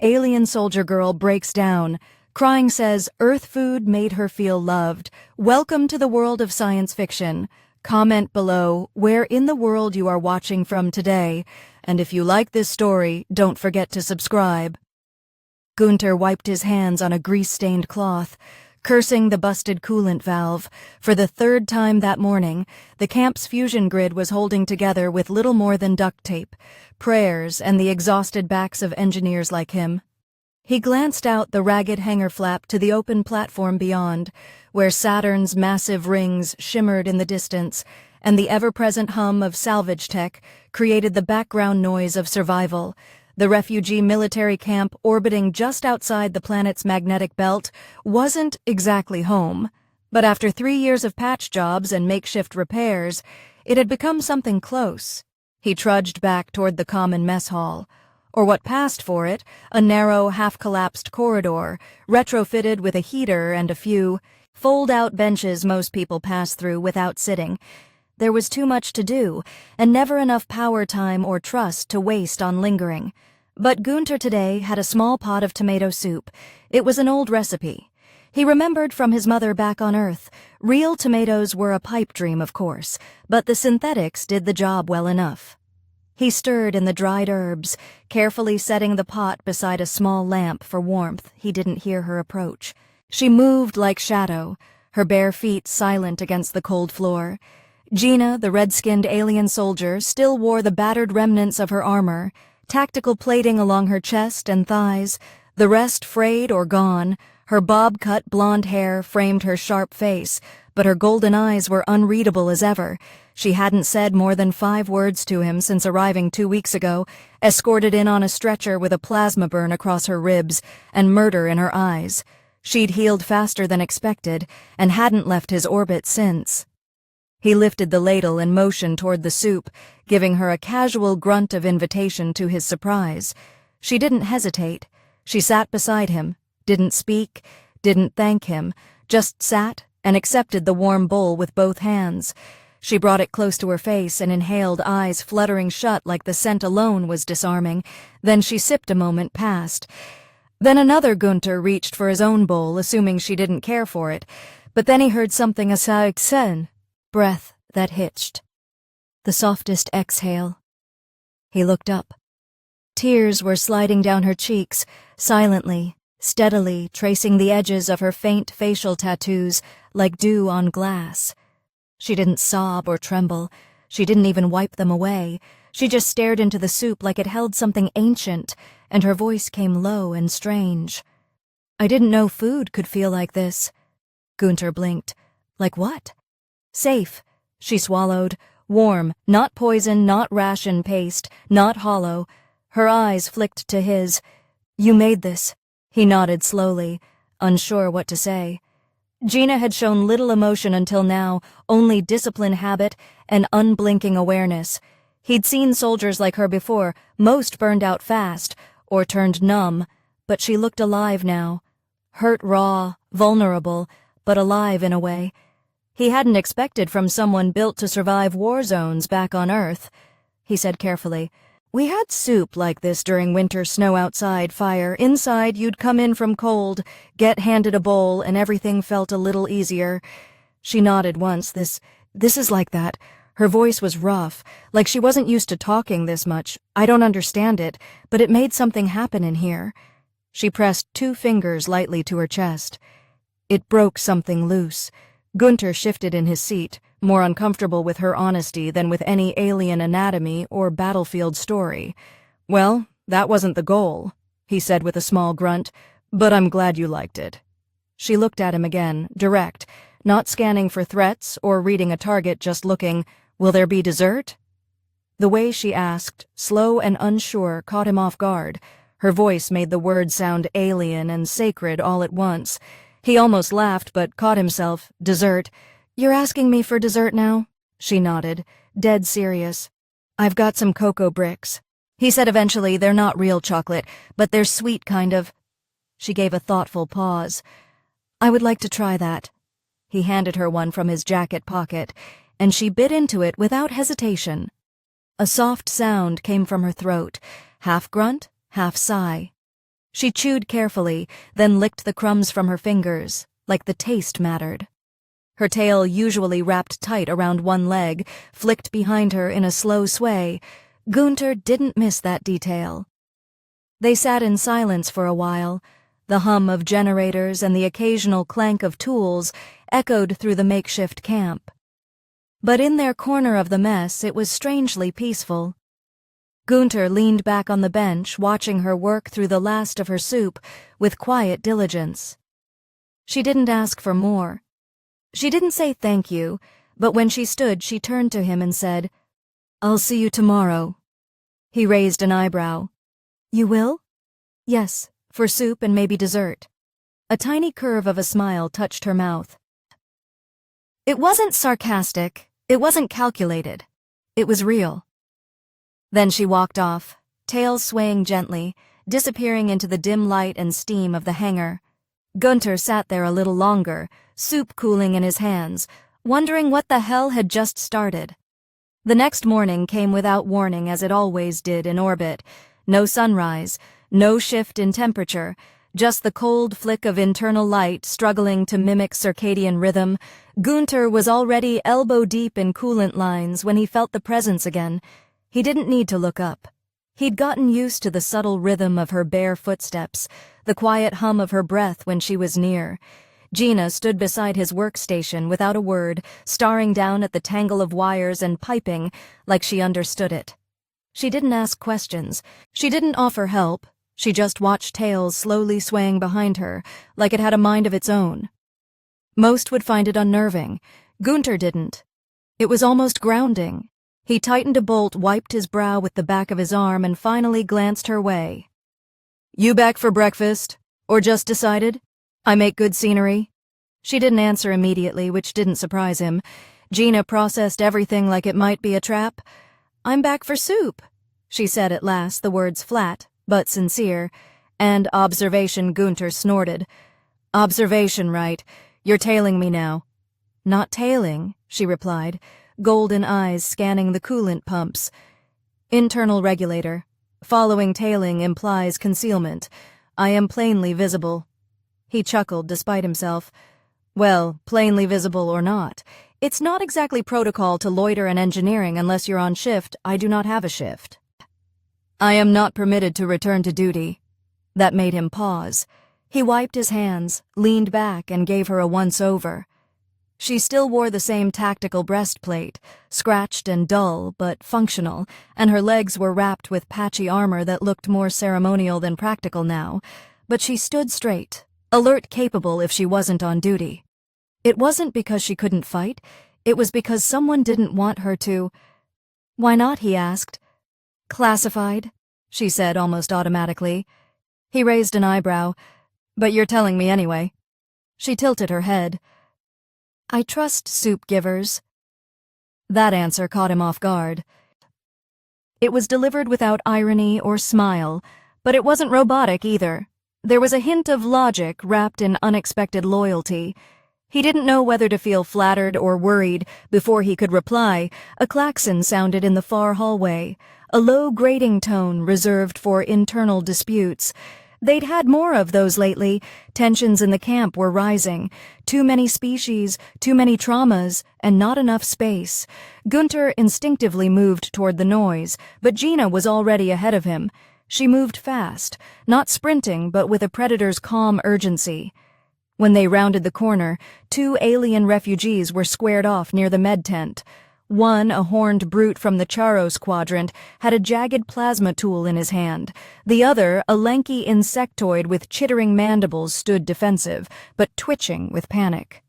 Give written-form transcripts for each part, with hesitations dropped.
Alien soldier girl breaks down. Crying says Earth food made her feel loved. Welcome to the world of science fiction. Comment below where in the world you are watching from today. And if you like this story, don't forget to subscribe. Gunter wiped his hands on a grease-stained cloth, cursing the busted coolant valve. For the third time that morning, the camp's fusion grid was holding together with little more than duct tape, prayers, and the exhausted backs of engineers like him. He glanced out the ragged hangar flap to the open platform beyond, where Saturn's massive rings shimmered in the distance, and the ever-present hum of salvage tech created the background noise of survival. The refugee military camp orbiting just outside the planet's magnetic belt wasn't exactly home, but after 3 years of patch jobs and makeshift repairs, it had become something close. He trudged back toward the common mess hall, or what passed for it, a narrow, half-collapsed corridor, retrofitted with a heater and a few fold-out benches most people pass through without sitting. There was too much to do, and never enough power time or trust to waste on lingering. But Gunter today had a small pot of tomato soup. It was an old recipe. He remembered from his mother back on Earth. Real tomatoes were a pipe dream, of course, but the synthetics did the job well enough. He stirred in the dried herbs, carefully setting the pot beside a small lamp for warmth. He didn't hear her approach. She moved like shadow, her bare feet silent against the cold floor. Gina, the red-skinned alien soldier, still wore the battered remnants of her armor, tactical plating along her chest and thighs, the rest frayed or gone. Her bob-cut blonde hair framed her sharp face, but her golden eyes were unreadable as ever. She hadn't said more than 5 words to him since arriving 2 weeks ago, escorted in on a stretcher with a plasma burn across her ribs and murder in her eyes. She'd healed faster than expected and hadn't left his orbit since. He lifted the ladle and motioned toward the soup, giving her a casual grunt of invitation to his surprise. She didn't hesitate. She sat beside him, didn't speak, didn't thank him, just sat and accepted the warm bowl with both hands. She brought it close to her face and inhaled, eyes fluttering shut like the scent alone was disarming. Then she sipped a moment past. Then another Gunter reached for his own bowl, assuming she didn't care for it. But then he heard something sen. Breath that hitched. The softest exhale. He looked up. Tears were sliding down her cheeks, silently, steadily, tracing the edges of her faint facial tattoos like dew on glass. She didn't sob or tremble. She didn't even wipe them away. She just stared into the soup like it held something ancient, and her voice came low and strange. I didn't know food could feel like this. Gunter blinked. Like what? Safe, she swallowed. Warm, not poison, not ration paste, not hollow. Her eyes flicked to his. You made this. He nodded slowly, unsure what to say. Gina had shown little emotion until now, only discipline, habit, and unblinking awareness. He'd seen soldiers like her before, most burned out fast, or turned numb, but she looked alive now. Hurt raw, vulnerable, but alive in a way. He hadn't expected from someone built to survive war zones back on Earth. He said carefully, We had soup like this during winter snow outside, fire. Inside, you'd come in from cold, get handed a bowl, and everything felt a little easier. She nodded once. This is like that. Her voice was rough, like she wasn't used to talking this much. I don't understand it, but it made something happen in here. She pressed 2 fingers lightly to her chest. It broke something loose. Gunter shifted in his seat, more uncomfortable with her honesty than with any alien anatomy or battlefield story. Well, that wasn't the goal, he said with a small grunt, but I'm glad you liked it. She looked at him again, direct, not scanning for threats or reading a target, just looking, Will there be dessert? The way she asked, slow and unsure, caught him off guard. Her voice made the words sound alien and sacred all at once. He almost laughed, but caught himself. Dessert. You're asking me for dessert now? She nodded, dead serious. I've got some cocoa bricks. He said eventually, they're not real chocolate, but they're sweet kind of. She gave a thoughtful pause. I would like to try that. He handed her one from his jacket pocket, and she bit into it without hesitation. A soft sound came from her throat, half grunt, half sigh. She chewed carefully, then licked the crumbs from her fingers, like the taste mattered. Her tail, usually wrapped tight around one leg, flicked behind her in a slow sway. Gunter didn't miss that detail. They sat in silence for a while. The hum of generators and the occasional clank of tools echoed through the makeshift camp. But in their corner of the mess, it was strangely peaceful. Gunter leaned back on the bench, watching her work through the last of her soup with quiet diligence. She didn't ask for more. She didn't say thank you, but when she stood, she turned to him and said, "I'll see you tomorrow." He raised an eyebrow. "You will?" "Yes, for soup and maybe dessert." A tiny curve of a smile touched her mouth. It wasn't sarcastic, it wasn't calculated. It was real. Then she walked off, tail swaying gently, disappearing into the dim light and steam of the hangar. Gunter sat there a little longer, soup cooling in his hands, wondering what the hell had just started. The next morning came without warning, as it always did in orbit. No sunrise, no shift in temperature, just the cold flick of internal light struggling to mimic circadian rhythm. Gunter was already elbow-deep in coolant lines when he felt the presence again. He didn't need to look up. He'd gotten used to the subtle rhythm of her bare footsteps, the quiet hum of her breath when she was near. Gina stood beside his workstation without a word, staring down at the tangle of wires and piping like she understood it. She didn't ask questions. She didn't offer help. She just watched tails slowly swaying behind her, like it had a mind of its own. Most would find it unnerving. Gunter didn't. It was almost grounding. He tightened a bolt, wiped his brow with the back of his arm, and finally glanced her way. "You back for breakfast? Or just decided? I make good scenery?" She didn't answer immediately, which didn't surprise him. Gina processed everything like it might be a trap. "I'm back for soup," she said at last, the words flat, but sincere. "And observation," Gunter snorted. "Observation, right. You're tailing me now." "Not tailing," she replied, golden eyes scanning the coolant pumps. "Internal regulator. Following tailing implies concealment. I am plainly visible." He chuckled despite himself. "Well, plainly visible or not. It's not exactly protocol to loiter in engineering unless you're on shift. I do not have a shift. I am not permitted to return to duty." That made him pause. He wiped his hands, leaned back, and gave her a once-over. She still wore the same tactical breastplate, scratched and dull, but functional, and her legs were wrapped with patchy armor that looked more ceremonial than practical now, but she stood straight, alert, capable if she wasn't on duty. It wasn't because she couldn't fight, it was because someone didn't want her to. "Why not?" he asked. "Classified," she said almost automatically. He raised an eyebrow. "But you're telling me anyway." She tilted her head. "I trust soup givers." That answer caught him off guard. It was delivered without irony or smile, but it wasn't robotic either. There was a hint of logic wrapped in unexpected loyalty. He didn't know whether to feel flattered or worried. Before he could reply, a klaxon sounded in the far hallway, a low grating tone reserved for internal disputes. They'd had more of those lately. Tensions in the camp were rising. Too many species, too many traumas, and not enough space. Gunter instinctively moved toward the noise, but Gina was already ahead of him. She moved fast, not sprinting, but with a predator's calm urgency. When they rounded the corner, 2 alien refugees were squared off near the med tent. One, a horned brute from the Charos quadrant, had a jagged plasma tool in his hand. The other, a lanky insectoid with chittering mandibles, stood defensive, but twitching with panic.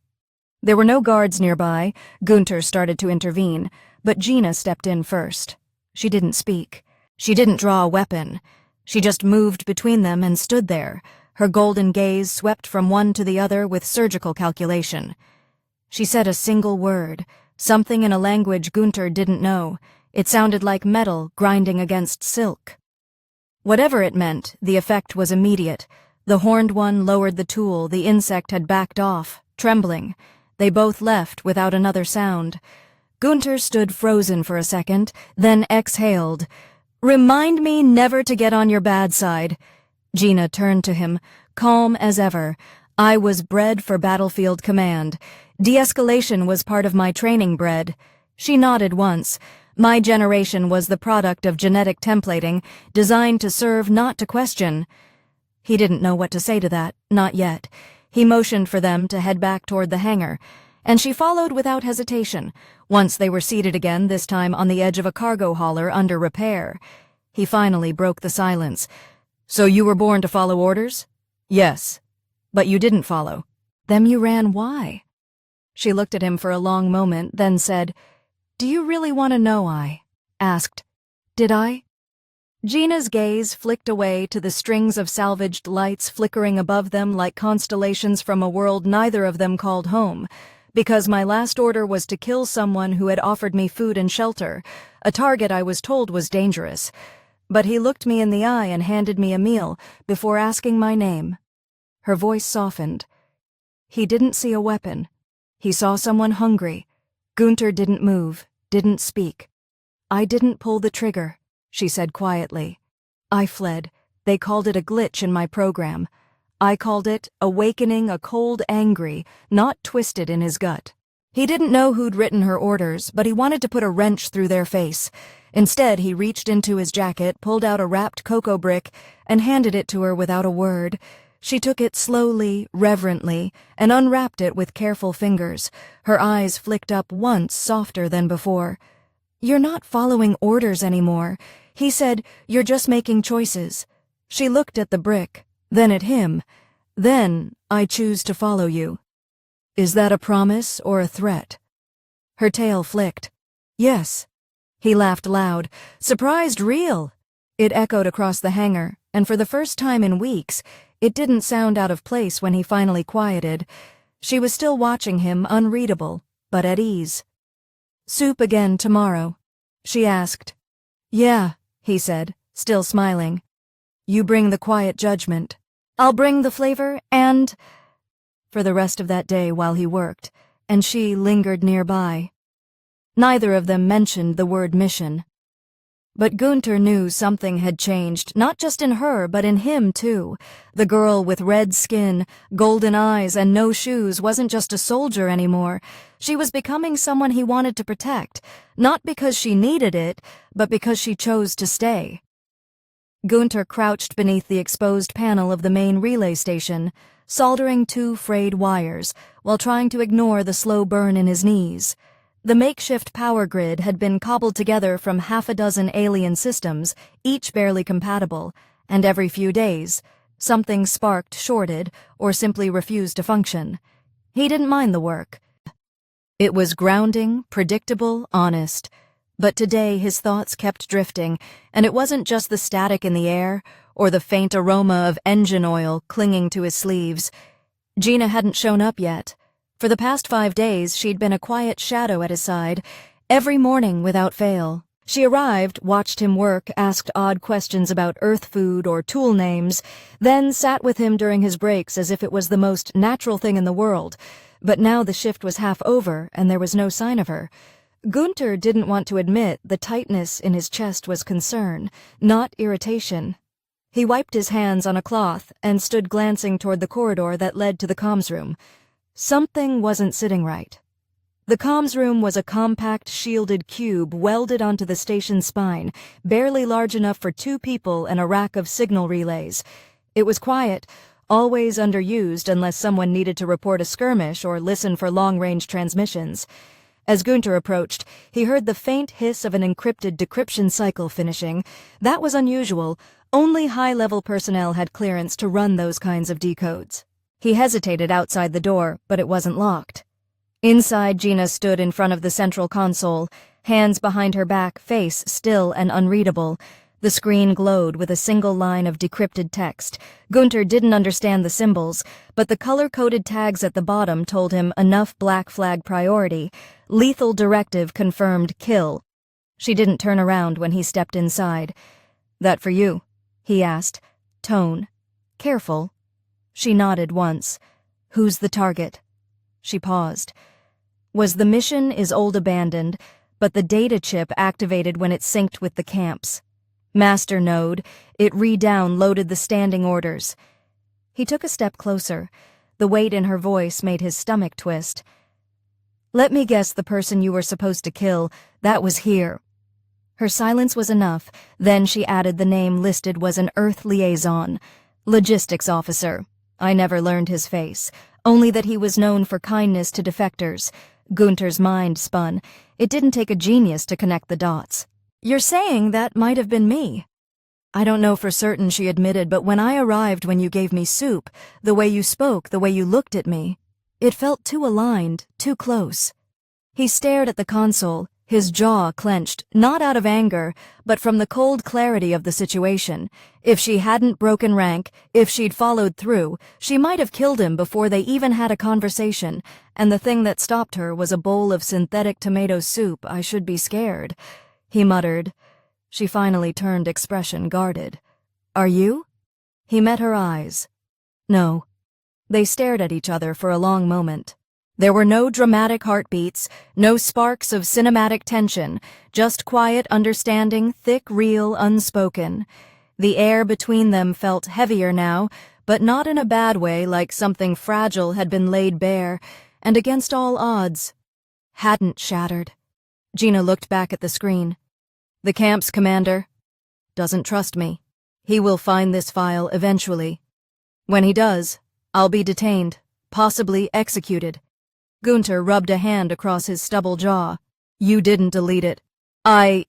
There were no guards nearby. Gunter started to intervene, but Gina stepped in first. She didn't speak. She didn't draw a weapon. She just moved between them and stood there. Her golden gaze swept from one to the other with surgical calculation. She said a single word, something in a language Gunter didn't know. It sounded like metal grinding against silk. Whatever it meant, the effect was immediate. The horned one lowered the tool. The insect had backed off, trembling. They both left without another sound. Gunter stood frozen for a second, then exhaled. "Remind me never to get on your bad side." Gina turned to him, calm as ever. I was bred for battlefield command. De-escalation was part of my training, bred. She nodded once. My generation was the product of genetic templating, designed to serve, not to question. He didn't know what to say to that, not yet. He motioned for them to head back toward the hangar, and she followed without hesitation, once they were seated again, this time on the edge of a cargo hauler under repair. He finally broke the silence. So you were born to follow orders? Yes. But you didn't follow. Then you ran why? She looked at him for a long moment, then said, Do you really want to know? I asked. Did I? Gina's gaze flicked away to the strings of salvaged lights flickering above them like constellations from a world neither of them called home. Because my last order was to kill someone who had offered me food and shelter, a target I was told was dangerous. But he looked me in the eye and handed me a meal before asking my name. Her voice softened. He didn't see a weapon. He saw someone hungry. Gunter didn't move, didn't speak. I didn't pull the trigger, she said quietly. I fled. They called it a glitch in my program. I called it awakening a cold angry, not twisted in his gut. He didn't know who'd written her orders, but he wanted to put a wrench through their face. Instead, he reached into his jacket, pulled out a wrapped cocoa brick, and handed it to her without a word. She took it slowly, reverently, and unwrapped it with careful fingers. Her eyes flicked up once, softer than before. You're not following orders anymore. He said, you're just making choices. She looked at the brick, then at him. Then, I choose to follow you. Is that a promise or a threat? Her tail flicked. Yes. He laughed loud. Surprised real. It echoed across the hangar, and for the first time in weeks, it didn't sound out of place when he finally quieted. She was still watching him, unreadable, but at ease. Soup again tomorrow? She asked. Yeah, he said, still smiling. You bring the quiet judgment. I'll bring the flavor and... For the rest of that day while he worked, and she lingered nearby. Neither of them mentioned the word mission. But Gunter knew something had changed, not just in her, but in him, too. The girl with red skin, golden eyes, and no shoes wasn't just a soldier anymore. She was becoming someone he wanted to protect, not because she needed it, but because she chose to stay. Gunter crouched beneath the exposed panel of the main relay station, soldering 2 frayed wires, while trying to ignore the slow burn in his knees. The makeshift power grid had been cobbled together from 6 alien systems, each barely compatible, and every few days, something sparked, shorted, or simply refused to function. He didn't mind the work. It was grounding, predictable, honest. But today his thoughts kept drifting, and it wasn't just the static in the air, or the faint aroma of engine oil clinging to his sleeves. Gina hadn't shown up yet. For the past 5 days, she'd been a quiet shadow at his side, every morning without fail. She arrived, watched him work, asked odd questions about Earth food or tool names, then sat with him during his breaks as if it was the most natural thing in the world. But now the shift was half over, and there was no sign of her. Gunter didn't want to admit the tightness in his chest was concern, not irritation. He wiped his hands on a cloth and stood glancing toward the corridor that led to the comms room. Something wasn't sitting right. The comms room was a compact, shielded cube welded onto the station's spine, barely large enough for 2 people and a rack of signal relays. It was quiet, always underused unless someone needed to report a skirmish or listen for long-range transmissions. As Gunter approached, he heard the faint hiss of an encrypted decryption cycle finishing. That was unusual. Only high-level personnel had clearance to run those kinds of decodes. He hesitated outside the door, but it wasn't locked. Inside, Gina stood in front of the central console, hands behind her back, face still and unreadable. The screen glowed with a single line of decrypted text. Gunter didn't understand the symbols, but the color-coded tags at the bottom told him enough black flag priority. Lethal directive confirmed kill. She didn't turn around when he stepped inside. That for you? He asked. Tone. Careful. She nodded once. Who's the target? She paused. Was the mission is old abandoned, but the data chip activated when it synced with the camps. Master node, it re-downloaded the standing orders. He took a step closer. The weight in her voice made his stomach twist. Let me guess the person you were supposed to kill, that was here. Her silence was enough, then she added the name listed was an Earth liaison, logistics officer. I never learned his face, only that he was known for kindness to defectors. Gunter's mind spun. It didn't take a genius to connect the dots. You're saying that might have been me? I don't know for certain, she admitted, but when I arrived when you gave me soup, the way you spoke, the way you looked at me, it felt too aligned, too close. He stared at the console, his jaw clenched, not out of anger, but from the cold clarity of the situation. If she hadn't broken rank, if she'd followed through, she might have killed him before they even had a conversation, and the thing that stopped her was a bowl of synthetic tomato soup. I should be scared, he muttered. She finally turned, expression guarded. Are you? He met her eyes. No. They stared at each other for a long moment. There were no dramatic heartbeats, no sparks of cinematic tension, just quiet understanding, thick, real, unspoken. The air between them felt heavier now, but not in a bad way, like something fragile had been laid bare, and against all odds, hadn't shattered. Gina looked back at the screen. The camp's commander doesn't trust me. He will find this file eventually. When he does, I'll be detained, possibly executed. Gunter rubbed a hand across his stubble jaw. You didn't delete it. I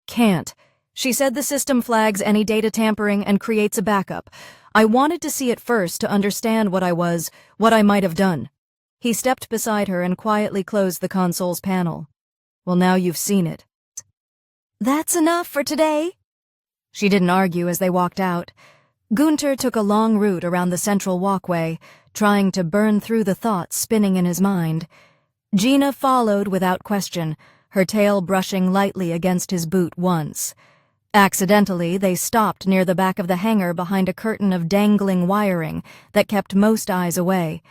can't. She said the system flags any data tampering and creates a backup. I wanted to see it first to understand what I might have done. He stepped beside her and quietly closed the console's panel. Well, now you've seen it. That's enough for today. She didn't argue as they walked out. Gunter took a long route around the central walkway, trying to burn through the thoughts spinning in his mind. Gina followed without question, her tail brushing lightly against his boot once. Accidentally, they stopped near the back of the hangar behind a curtain of dangling wiring that kept most eyes away.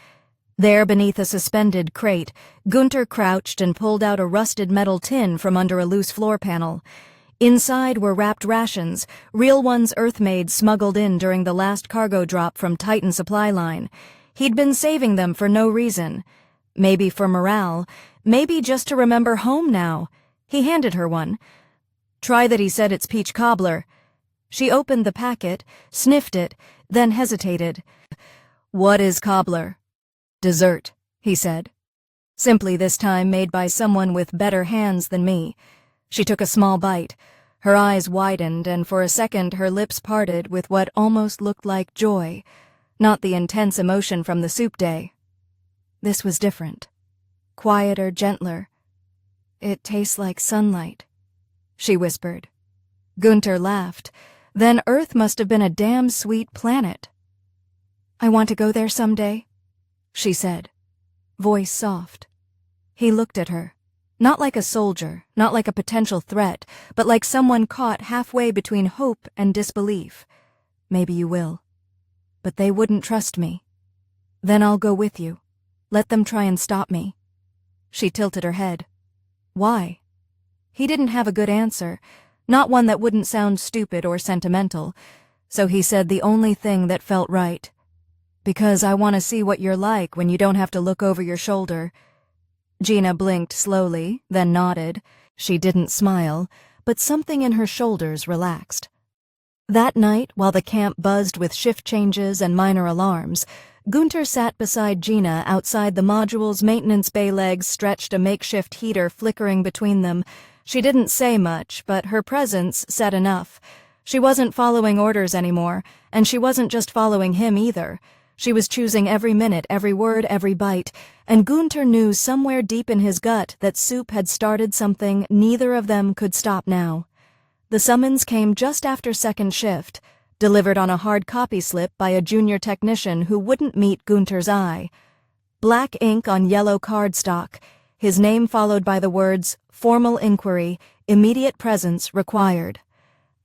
There, beneath a suspended crate, Gunter crouched and pulled out a rusted metal tin from under a loose floor panel. Inside were wrapped rations, real ones Earth-made smuggled in during the last cargo drop from Titan supply line. He'd been saving them for no reason. Maybe for morale, maybe just to remember home now. He handed her one. Try that, he said. It's peach cobbler. She opened the packet, sniffed it, then hesitated. What is cobbler? Dessert, he said. Simply this time, made by someone with better hands than me. She took a small bite. Her eyes widened, and for a second her lips parted with what almost looked like joy, not the intense emotion from the soup day. This was different. Quieter, gentler. It tastes like sunlight, she whispered. Gunter laughed. Then Earth must have been a damn sweet planet. I want to go there someday, she said, voice soft. He looked at her. Not like a soldier, not like a potential threat, but like someone caught halfway between hope and disbelief. Maybe you will. But they wouldn't trust me. Then I'll go with you. Let them try and stop me. She tilted her head. Why? He didn't have a good answer, not one that wouldn't sound stupid or sentimental, so he said the only thing that felt right. Because I want to see what you're like when you don't have to look over your shoulder. Gina blinked slowly, then nodded. She didn't smile, but something in her shoulders relaxed. That night, while the camp buzzed with shift changes and minor alarms, Gunter sat beside Gina outside the module's maintenance bay, legs stretched, a makeshift heater flickering between them. She didn't say much, but her presence said enough. She wasn't following orders anymore, and she wasn't just following him either. She was choosing every minute, every word, every bite, and Gunter knew somewhere deep in his gut that soup had started something neither of them could stop now. The summons came just after second shift, delivered on a hard copy slip by a junior technician who wouldn't meet Gunter's eye. Black ink on yellow cardstock, his name followed by the words, formal inquiry, immediate presence required.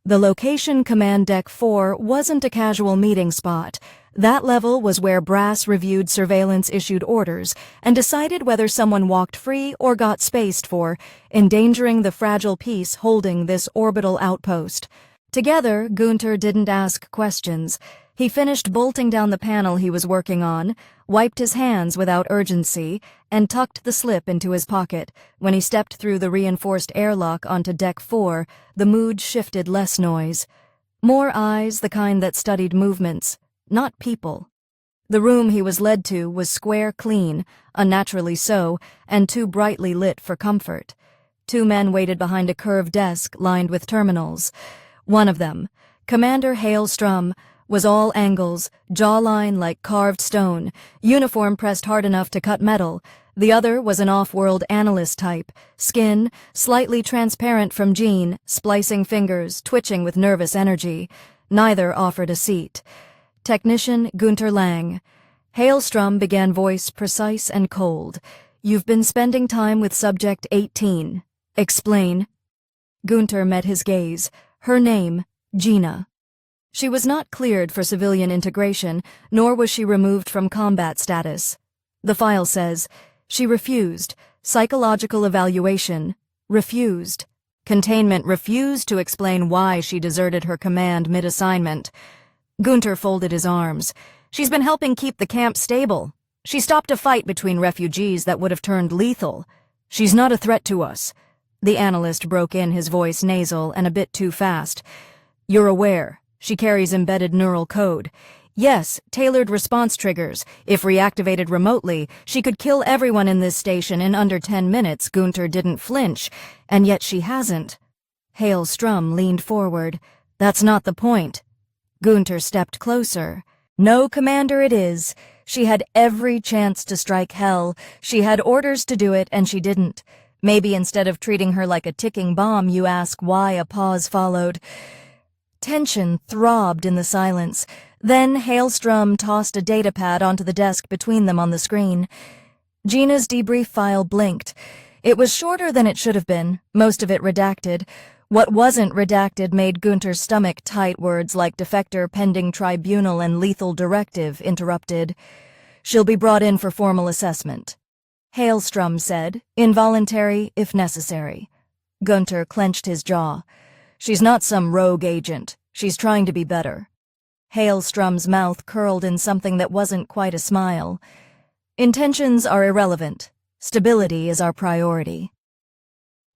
The location, Command Deck 4, wasn't a casual meeting spot. That level was where brass reviewed surveillance-issued orders and decided whether someone walked free or got spaced for, endangering the fragile peace holding this orbital outpost. Together, Gunter didn't ask questions. He finished bolting down the panel he was working on, wiped his hands without urgency, and tucked the slip into his pocket. When he stepped through the reinforced airlock onto Deck 4, the mood shifted less noise. More eyes, the kind that studied movements, not people. The room he was led to was square clean, unnaturally so, and too brightly lit for comfort. Two men waited behind a curved desk lined with terminals. One of them, Commander Hailstrom, was all angles, jawline like carved stone, uniform pressed hard enough to cut metal. The other was an off-world analyst type, skin slightly transparent from gene, splicing fingers, twitching with nervous energy. Neither offered a seat. Technician Gunter Lang. Hailstrom began, voice precise and cold. "You've been spending time with Subject 18. Explain." Gunter met his gaze. Her name, Gina. She was not cleared for civilian integration, nor was she removed from combat status. The file says, she refused. Psychological evaluation. Refused. Containment refused to explain why she deserted her command mid-assignment. Gunter folded his arms. "She's been helping keep the camp stable. She stopped a fight between refugees that would have turned lethal. She's not a threat to us." The analyst broke in, his voice nasal and a bit too fast. "You're aware. She carries embedded neural code. Yes, tailored response triggers. If reactivated remotely, she could kill everyone in this station in under 10 minutes." Gunter didn't flinch, and yet she hasn't. Hailstrom leaned forward. "That's not the point." Gunter stepped closer. "No, Commander, it is. She had every chance to strike hell. She had orders to do it, and she didn't. Maybe instead of treating her like a ticking bomb, you ask why." A pause followed. Tension throbbed in the silence. Then Hailstrom tossed a datapad onto the desk between them on the screen. Gina's debrief file blinked. It was shorter than it should have been, most of it redacted. What wasn't redacted made Gunter's stomach tight. Words like defector, pending tribunal, and lethal directive interrupted. "She'll be brought in for formal assessment," Hailstrom said, "involuntary if necessary." Gunter clenched his jaw. "She's not some rogue agent. She's trying to be better." Hailstrom's mouth curled in something that wasn't quite a smile. "Intentions are irrelevant. Stability is our priority."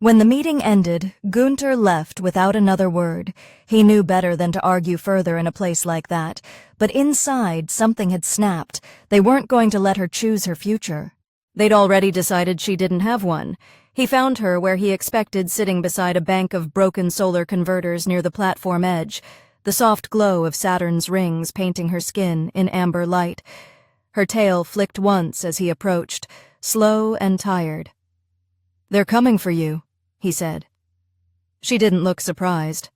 When the meeting ended, Gunter left without another word. He knew better than to argue further in a place like that, but inside something had snapped. They weren't going to let her choose her future. They'd already decided she didn't have one. He found her where he expected, sitting beside a bank of broken solar converters near the platform edge, the soft glow of Saturn's rings painting her skin in amber light. Her tail flicked once as he approached, slow and tired. "They're coming for you," he said. She didn't look surprised.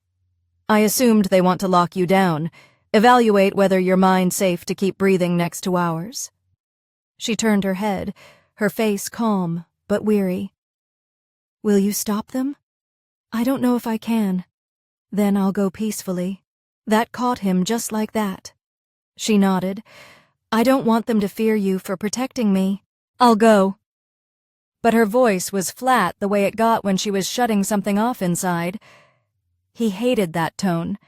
"I assumed they want to lock you down, evaluate whether your mind's safe to keep breathing next to ours." She turned her head, her face calm but weary. "Will you stop them?" "I don't know if I can." "Then I'll go peacefully." That caught him just like that. She nodded. "I don't want them to fear you for protecting me. I'll go." But her voice was flat the way it got when she was shutting something off inside. He hated that tone.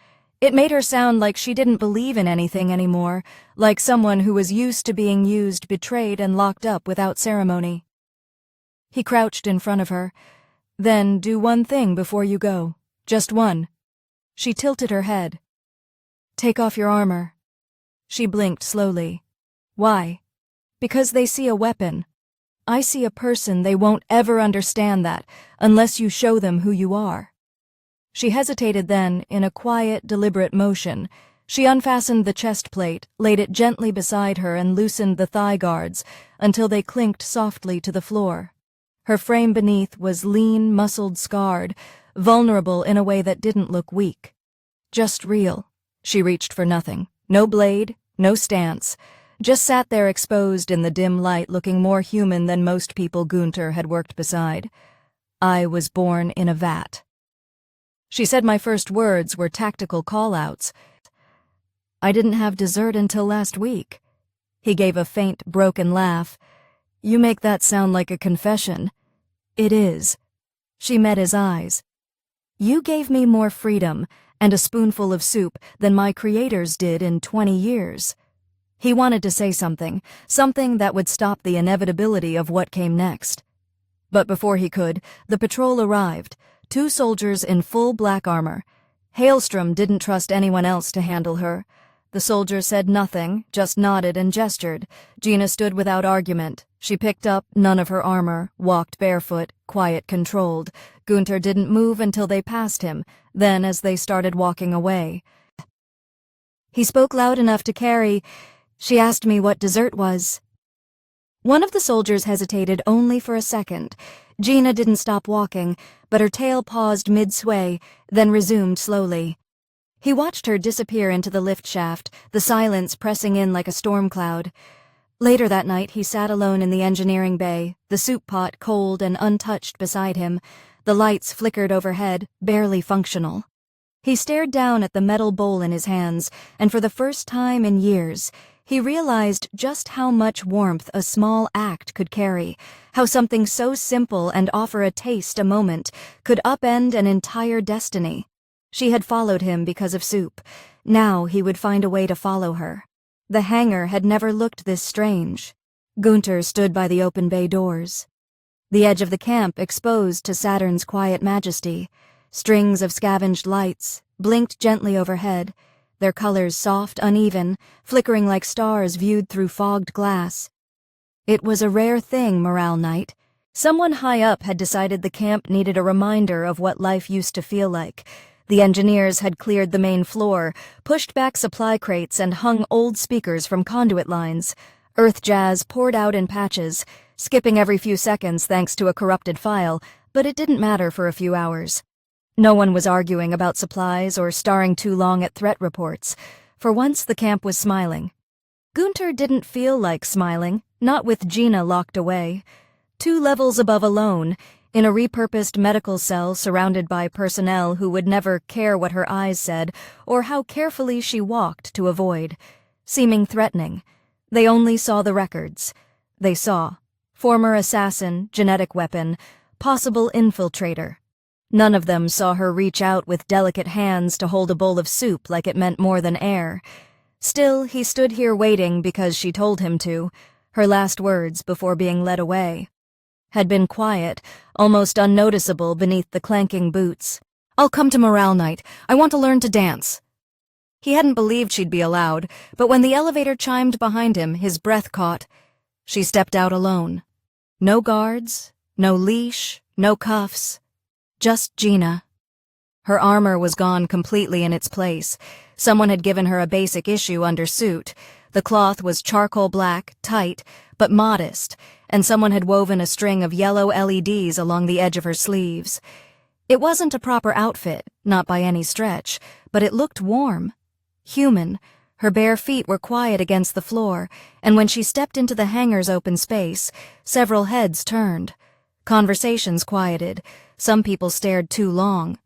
It made her sound like she didn't believe in anything anymore, like someone who was used to being used, betrayed, and locked up without ceremony. He crouched in front of her. "Then do one thing before you go. Just one." She tilted her head. "Take off your armor." She blinked slowly. "Why?" "Because they see a weapon. I see a person. They won't ever understand that unless you show them who you are." She hesitated then, in a quiet, deliberate motion. She unfastened the chest plate, laid it gently beside her, and loosened the thigh guards until they clinked softly to the floor. Her frame beneath was lean, muscled, scarred, vulnerable in a way that didn't look weak. Just real. She reached for nothing. No blade, no stance. Just sat there exposed in the dim light, looking more human than most people Gunter had worked beside. "I was born in a vat." She said my first words were tactical call-outs. "I didn't have dessert until last week." He gave a faint, broken laugh. "You make that sound like a confession." "It is." She met his eyes. "You gave me more freedom, and a spoonful of soup than my creators did in 20 years. He wanted to say something that would stop the inevitability of what came next. But before he could, the patrol arrived, 2 soldiers in full black armor. Hailstrom didn't trust anyone else to handle her. The soldier said nothing, just nodded and gestured. Gina stood without argument. She picked up none of her armor, walked barefoot, quiet, controlled. Gunter didn't move until they passed him, then as they started walking away. He spoke loud enough to carry. She asked me what dessert was. One of the soldiers hesitated only for a second. Gina didn't stop walking, but her tail paused mid-sway, then resumed slowly. He watched her disappear into the lift shaft, the silence pressing in like a storm cloud. Later that night, he sat alone in the engineering bay, the soup pot cold and untouched beside him. The lights flickered overhead, barely functional. He stared down at the metal bowl in his hands, and for the first time in years, he realized just how much warmth a small act could carry, how something so simple and offer a taste a moment could upend an entire destiny. She had followed him because of soup. Now he would find a way to follow her. The hangar had never looked this strange. Gunter stood by the open bay doors. The edge of the camp exposed to Saturn's quiet majesty. Strings of scavenged lights blinked gently overhead, their colors soft, uneven, flickering like stars viewed through fogged glass. It was a rare thing morale night. Someone high up had decided the camp needed a reminder of what life used to feel like. The engineers had cleared the main floor, pushed back supply crates, and hung old speakers from conduit lines. Earth jazz poured out in patches, skipping every few seconds thanks to a corrupted file, but it didn't matter for a few hours. No one was arguing about supplies or starring too long at threat reports. For once, the camp was smiling. Gunter didn't feel like smiling, not with Gina locked away. 2 levels above alone, in a repurposed medical cell surrounded by personnel who would never care what her eyes said or how carefully she walked to avoid. Seeming threatening. They only saw the records. They saw former assassin, genetic weapon, possible infiltrator. None of them saw her reach out with delicate hands to hold a bowl of soup like it meant more than air. Still, he stood here waiting because she told him to. Her last words before being led away had been quiet, almost unnoticeable beneath the clanking boots. "I'll come to morale night. I want to learn to dance." He hadn't believed she'd be allowed, but when the elevator chimed behind him, his breath caught. She stepped out alone. No guards, no leash, no cuffs. Just Gina. Her armor was gone completely in its place. Someone had given her a basic issue undersuit. The cloth was charcoal black, tight, but modest, and someone had woven a string of yellow LEDs along the edge of her sleeves. It wasn't a proper outfit, not by any stretch, but it looked warm. Human. Her bare feet were quiet against the floor, and when she stepped into the hangar's open space, several heads turned. Conversations quieted. Some people stared too long.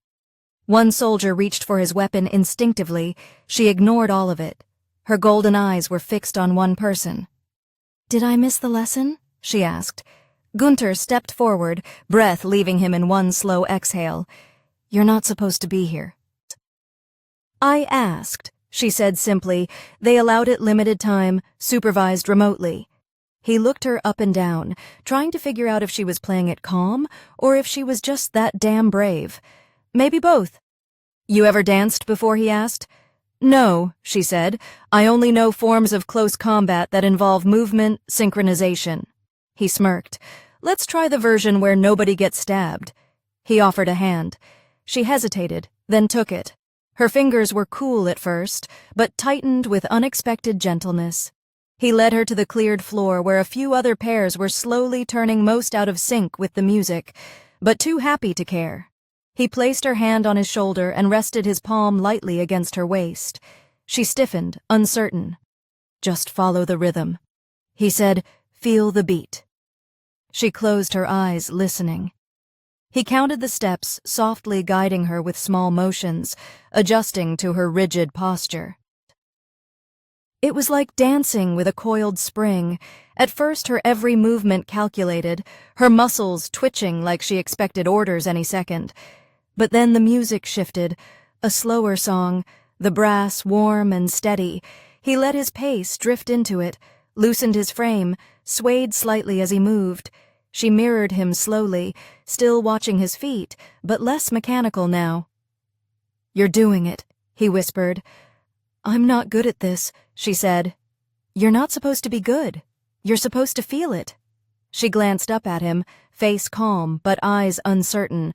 One soldier reached for his weapon instinctively. She ignored all of it. Her golden eyes were fixed on one person. "Did I miss the lesson?" she asked. Gunter stepped forward, breath leaving him in one slow exhale. "You're not supposed to be here." "I asked," she said simply. They allowed it limited time, supervised remotely. He looked her up and down, trying to figure out if she was playing it calm or if she was just that damn brave. Maybe both. "You ever danced before?" he asked. "No," she said. "I only know forms of close combat that involve movement, synchronization." He smirked. "Let's try the version where nobody gets stabbed." He offered a hand. She hesitated, then took it. Her fingers were cool at first, but tightened with unexpected gentleness. He led her to the cleared floor where a few other pairs were slowly turning most out of sync with the music, but too happy to care. He placed her hand on his shoulder and rested his palm lightly against her waist. She stiffened, uncertain. "Just follow the rhythm." He said, "Feel the beat." She closed her eyes, listening. He counted the steps, softly guiding her with small motions, adjusting to her rigid posture. It was like dancing with a coiled spring. At first, her every movement calculated, her muscles twitching like she expected orders any second. But then the music shifted, A slower song, the brass warm and steady. He let his pace drift into it, loosened his frame, swayed slightly as he moved. She mirrored him slowly, still watching his feet, but less mechanical now. "You're doing it," he whispered. "I'm not good at this," she said. "You're not supposed to be good. You're supposed to feel it." She glanced up at him, face calm, but eyes uncertain.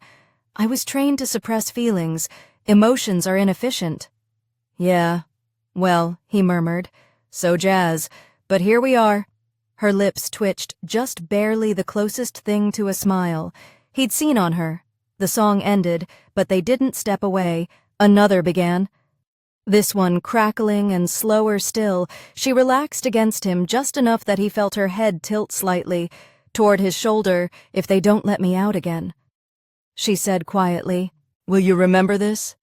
"I was trained to suppress feelings. Emotions are inefficient." "Yeah, well," he murmured. "So jazz, but here we are." Her lips twitched, just barely the closest thing to a smile. He'd seen on her. The song ended, but they didn't step away. Another began. This one crackling and slower still. She relaxed against him just enough that he felt her head tilt slightly, toward his shoulder. "If they don't let me out again." She said quietly, "Will you remember this?"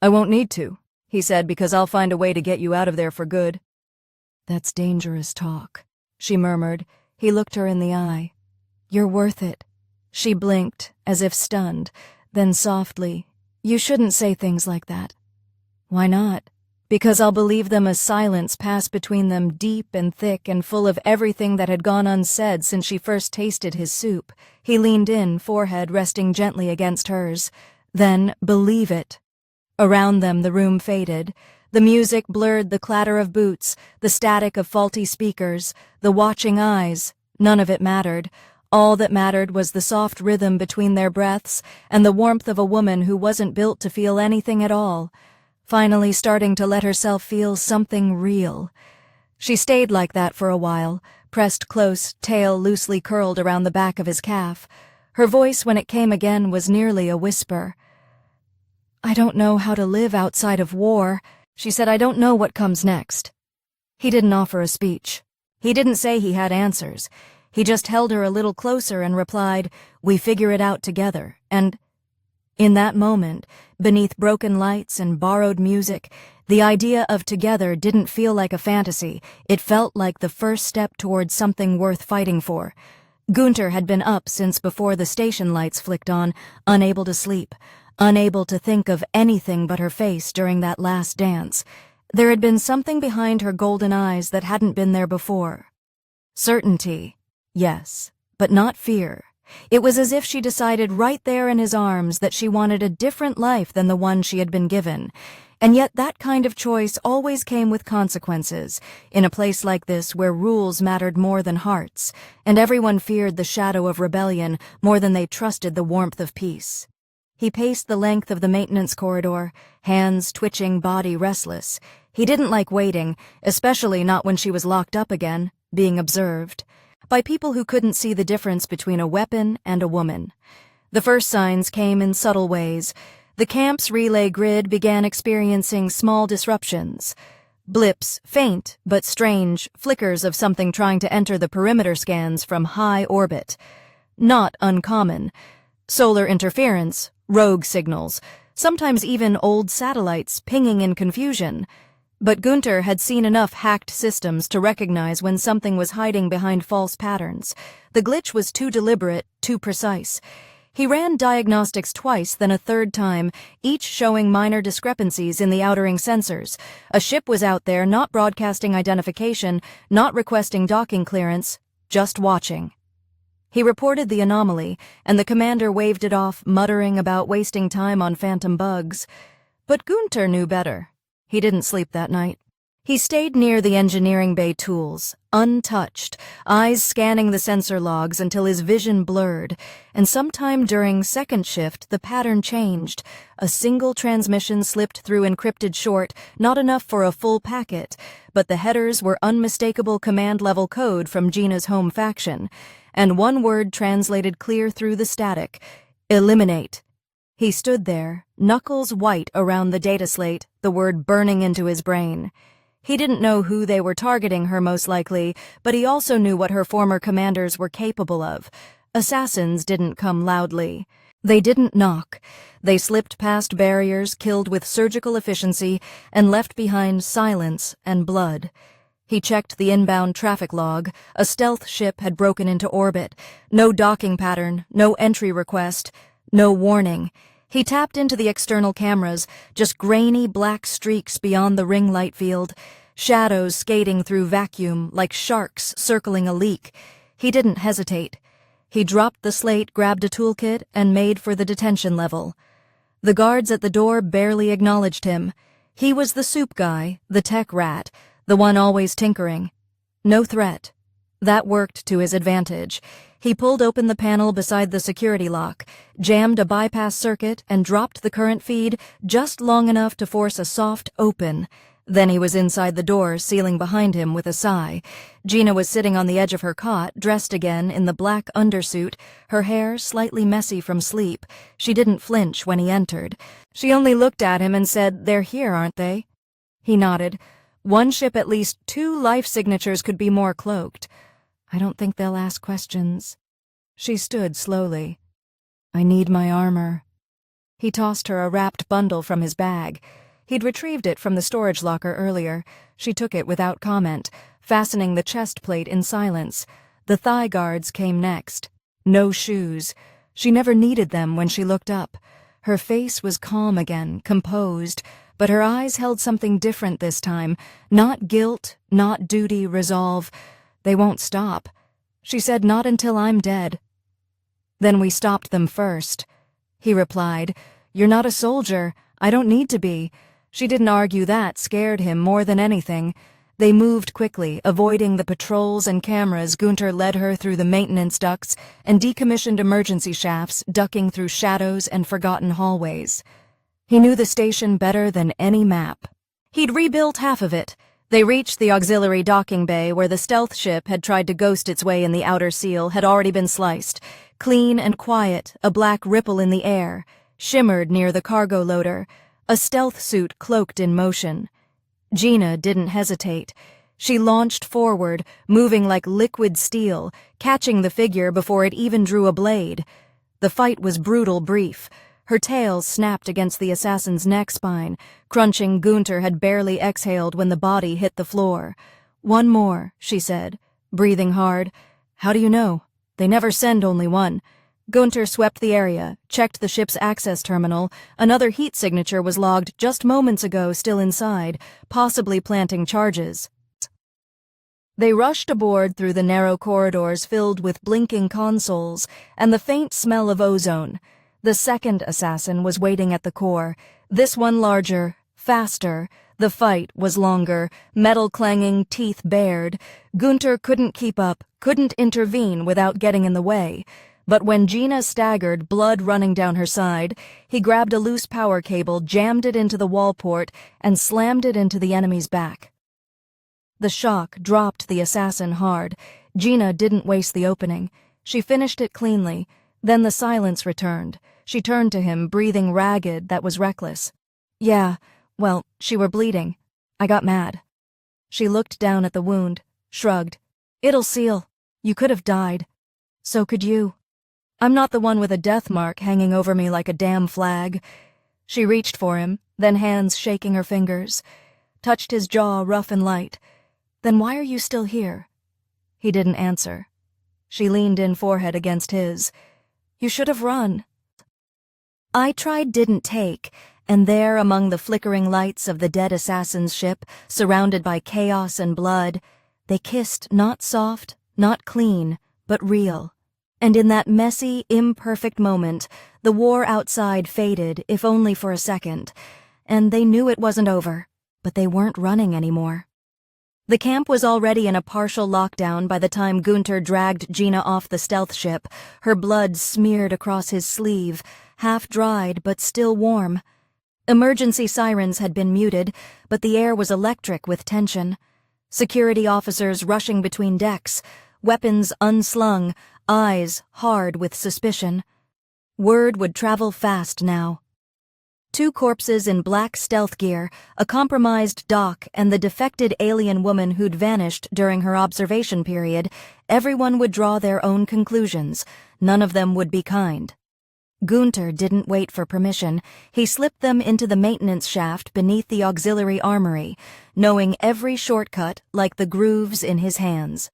"I won't need to," he said, "because I'll find a way to get you out of there for good." "That's dangerous talk," she murmured. He looked her in the eye. "You're worth it." She blinked, as if stunned, then softly, "You shouldn't say things like that." "Why not?" "Because I'll believe them as silence passed between them, deep and thick and full of everything that had gone unsaid since she first tasted his soup." He leaned in, forehead resting gently against hers. "Then believe it." Around them the room faded. The music blurred the clatter of boots, the static of faulty speakers, the watching eyes. None of it mattered. All that mattered was the soft rhythm between their breaths and the warmth of a woman who wasn't built to feel anything at all, finally starting to let herself feel something real. She stayed like that for a while, pressed close, tail loosely curled around the back of his calf. Her voice, when it came again, was nearly a whisper. "I don't know how to live outside of war," she said. "I don't know what comes next." He didn't offer a speech. He didn't say he had answers. He just held her a little closer and replied, "We figure it out together." And in that moment, beneath broken lights and borrowed music, the idea of together didn't feel like a fantasy. It felt like the first step towards something worth fighting for. Gunter had been up since before the station lights flicked on, unable to sleep, unable to think of anything but her face during that last dance. There had been something behind her golden eyes that hadn't been there before. Certainty, yes, but not fear. It was as if she decided right there in his arms that she wanted a different life than the one she had been given. And yet that kind of choice always came with consequences, in a place like this where rules mattered more than hearts, and everyone feared the shadow of rebellion more than they trusted the warmth of peace. He paced the length of the maintenance corridor, hands twitching, body restless. He didn't like waiting, especially not when she was locked up again, being observed, by people who couldn't see the difference between a weapon and a woman. The first signs came in subtle ways. The camp's relay grid began experiencing small disruptions. Blips, faint but strange, flickers of something trying to enter the perimeter scans from high orbit. Not uncommon. Solar interference, rogue signals, sometimes even old satellites pinging in confusion. But Gunter had seen enough hacked systems to recognize when something was hiding behind false patterns. The glitch was too deliberate, too precise. He ran diagnostics twice, then a third time, each showing minor discrepancies in the outering sensors. A ship was out there, not broadcasting identification, not requesting docking clearance, just watching. He reported the anomaly, and the commander waved it off, muttering about wasting time on phantom bugs. But Gunter knew better. He didn't sleep that night. He stayed near the engineering bay tools, untouched, eyes scanning the sensor logs until his vision blurred, and sometime during second shift the pattern changed. A single transmission slipped through encrypted short, not enough for a full packet, but the headers were unmistakable command-level code from Gina's home faction, and one word translated clear through the static: eliminate. He stood there, knuckles white around the data slate, the word burning into his brain. He didn't know who they were targeting her, most likely, but he also knew what her former commanders were capable of. Assassins didn't come loudly. They didn't knock. They slipped past barriers, killed with surgical efficiency, and left behind silence and blood. He checked the inbound traffic log. A stealth ship had broken into orbit. No docking pattern, no entry request, no warning. He tapped into the external cameras, just grainy black streaks beyond the ring light field, shadows skating through vacuum like sharks circling a leak. He didn't hesitate. He dropped the slate, grabbed a toolkit, and made for the detention level. The guards at the door barely acknowledged him. He was the soup guy, the tech rat, the one always tinkering. No threat. That worked to his advantage. He pulled open the panel beside the security lock, jammed a bypass circuit, and dropped the current feed just long enough to force a soft open. Then he was inside the door, sealing behind him with a sigh. Gina was sitting on the edge of her cot, dressed again in the black undersuit, her hair slightly messy from sleep. She didn't flinch when he entered. She only looked at him and said, "They're here, aren't they?" He nodded. One ship, at least 2 life signatures could be more cloaked. "I don't think they'll ask questions." She stood slowly. "I need my armor." He tossed her a wrapped bundle from his bag. He'd retrieved it from the storage locker earlier. She took it without comment, fastening the chest plate in silence. The thigh guards came next. No shoes. She never needed them when she looked up. Her face was calm again, composed, but her eyes held something different this time. Not guilt, not duty, resolve. "They won't stop." She said, "Not until I'm dead." "Then we stopped them first." He replied, "You're not a soldier. I don't need to be." She didn't argue. That scared him more than anything. They moved quickly, avoiding the patrols and cameras. Gunter led her through the maintenance ducts and decommissioned emergency shafts, ducking through shadows and forgotten hallways. He knew the station better than any map. He'd rebuilt half of it. They reached the auxiliary docking bay where the stealth ship had tried to ghost its way in the outer seal had already been sliced. Clean and quiet, a black ripple in the air, shimmered near the cargo loader, a stealth suit cloaked in motion. Gina didn't hesitate. She launched forward, moving like liquid steel, catching the figure before it even drew a blade. The fight was brutal brief. Her tail snapped against the assassin's neck spine. Crunching, Gunter had barely exhaled when the body hit the floor. "One more," she said, breathing hard. "How do you know? They never send only one." Gunter swept the area, checked the ship's access terminal. Another heat signature was logged just moments ago, still inside, possibly planting charges. They rushed aboard through the narrow corridors filled with blinking consoles and the faint smell of ozone. The second assassin was waiting at the core, this one larger, faster. The fight was longer, metal clanging, teeth bared. Gunter couldn't keep up, couldn't intervene without getting in the way. But when Gina staggered, blood running down her side, he grabbed a loose power cable, jammed it into the wall port, and slammed it into the enemy's back. The shock dropped the assassin hard. Gina didn't waste the opening. She finished it cleanly. Then the silence returned. She turned to him, breathing ragged, that was reckless. "Yeah, well, she were bleeding. I got mad." She looked down at the wound, shrugged. "It'll seal. You could have died. So could you. I'm not the one with a death mark hanging over me like a damn flag." She reached for him, then hands shaking her fingers, touched his jaw rough and light. "Then why are you still here?" He didn't answer. She leaned in, forehead against his. "You should have run." "I tried didn't take," and there among the flickering lights of the dead assassin's ship, surrounded by chaos and blood, they kissed, not soft, not clean, but real. And in that messy, imperfect moment, the war outside faded, if only for a second, and they knew it wasn't over, but they weren't running anymore. The camp was already in a partial lockdown by the time Gunter dragged Gina off the stealth ship, her blood smeared across his sleeve, half dried but still warm. Emergency sirens had been muted, but the air was electric with tension. Security officers rushing between decks, weapons unslung, eyes hard with suspicion. Word would travel fast now. 2 corpses in black stealth gear, a compromised dock, and the defected alien woman who'd vanished during her observation period. Everyone would draw their own conclusions. None of them would be kind. Gunter didn't wait for permission. He slipped them into the maintenance shaft beneath the auxiliary armory, knowing every shortcut like the grooves in his hands.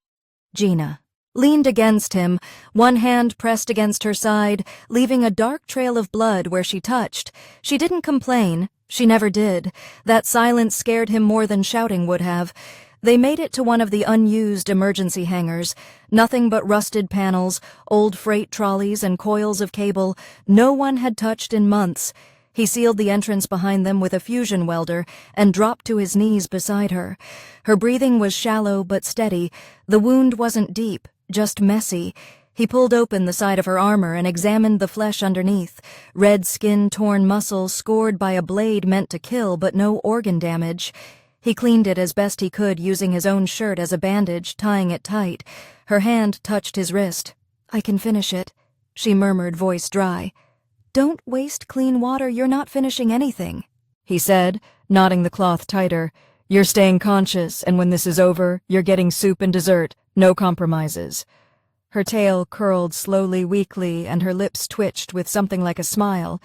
Gina. leaned against him, one hand pressed against her side, leaving a dark trail of blood where she touched. She didn't complain. She never did. That silence scared him more than shouting would have. They made it to one of the unused emergency hangars. Nothing but rusted panels, old freight trolleys, and coils of cable no one had touched in months. He sealed the entrance behind them with a fusion welder and dropped to his knees beside her. Her breathing was shallow but steady. The wound wasn't deep, just messy. He pulled open the side of her armor and examined the flesh underneath. Red skin, torn muscle, scored by a blade meant to kill but no organ damage. He cleaned it as best he could, using his own shirt as a bandage, tying it tight. Her hand touched his wrist. "I can finish it," she murmured, voice dry. "Don't waste clean water, you're not finishing anything," he said, knotting the cloth tighter. "You're staying conscious, and when this is over, you're getting soup and dessert, no compromises." Her tail curled slowly, weakly, and her lips twitched with something like a smile.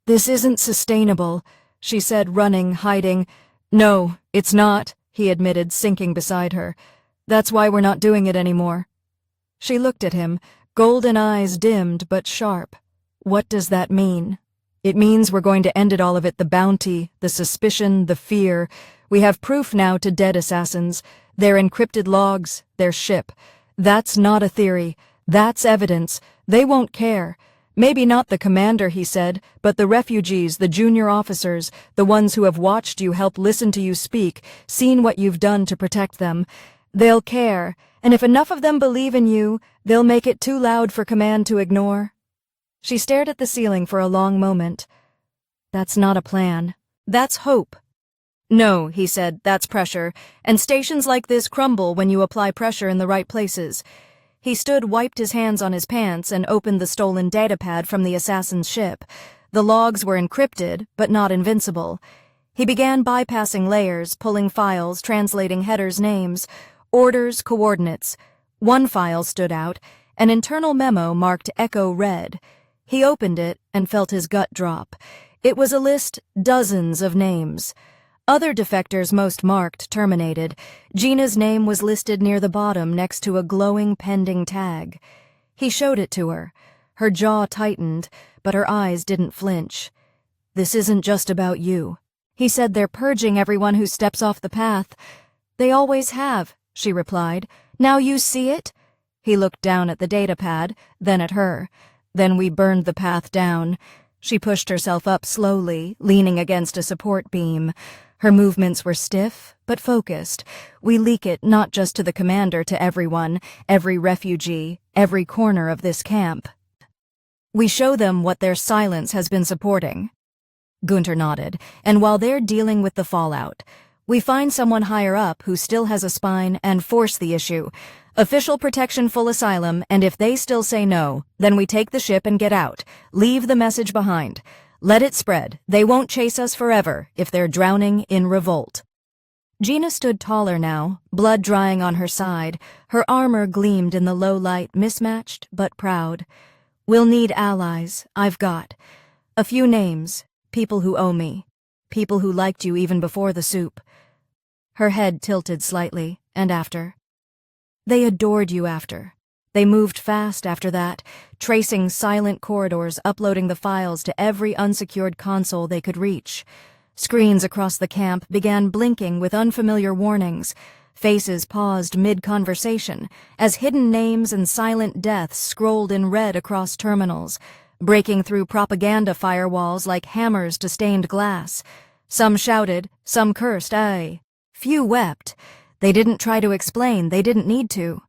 "This isn't sustainable," she said, running, hiding. "No, it's not," he admitted, sinking beside her. "That's why we're not doing it anymore." She looked at him, golden eyes dimmed but sharp. "What does that mean?" "It means we're going to end it, all of it, the bounty, the suspicion, the fear. We have proof now to dead assassins, their encrypted logs, their ship. That's not a theory. That's evidence. They won't care. Maybe not the commander," he said, "but the refugees, the junior officers, the ones who have watched you, help listen to you speak, seen what you've done to protect them. They'll care, and if enough of them believe in you, they'll make it too loud for command to ignore." She stared at the ceiling for a long moment. "That's not a plan. That's hope." "No," he said, "that's pressure, and stations like this crumble when you apply pressure in the right places." He stood, wiped his hands on his pants, and opened the stolen datapad from the assassin's ship. The logs were encrypted, but not invincible. He began bypassing layers, pulling files, translating headers' names, orders, coordinates. One file stood out, an internal memo marked Echo Red. He opened it and felt his gut drop. It was a list, dozens of names. Other defectors, most marked, terminated. Gina's name was listed near the bottom next to a glowing pending tag. He showed it to her. Her jaw tightened, but her eyes didn't flinch. "This isn't just about you." He said, "They're purging everyone who steps off the path." "They always have," she replied. "Now you see it?" He looked down at the datapad, then at her. "Then we burned the path down." She pushed herself up slowly, leaning against a support beam. Her movements were stiff, but focused. "We leak it not just to the commander, to everyone, every refugee, every corner of this camp. We show them what their silence has been supporting." Gunter nodded. "And while they're dealing with the fallout, we find someone higher up who still has a spine and force the issue. Official protection, full asylum, and if they still say no, then we take the ship and get out. Leave the message behind. Let it spread. They won't chase us forever if they're drowning in revolt." Gina stood taller now, blood drying on her side. Her armor gleamed in the low light, mismatched but proud. "We'll need allies. I've got a few names, people who owe me, people who liked you even before the soup." Her head tilted slightly, and after. "They adored you after. They moved fast after that, tracing silent corridors, uploading the files to every unsecured console they could reach. Screens across the camp began blinking with unfamiliar warnings. Faces paused mid-conversation as hidden names and silent deaths scrolled in red across terminals, breaking through propaganda firewalls like hammers to stained glass. Some shouted, some cursed, aye. Few wept. They didn't try to explain, they didn't need to.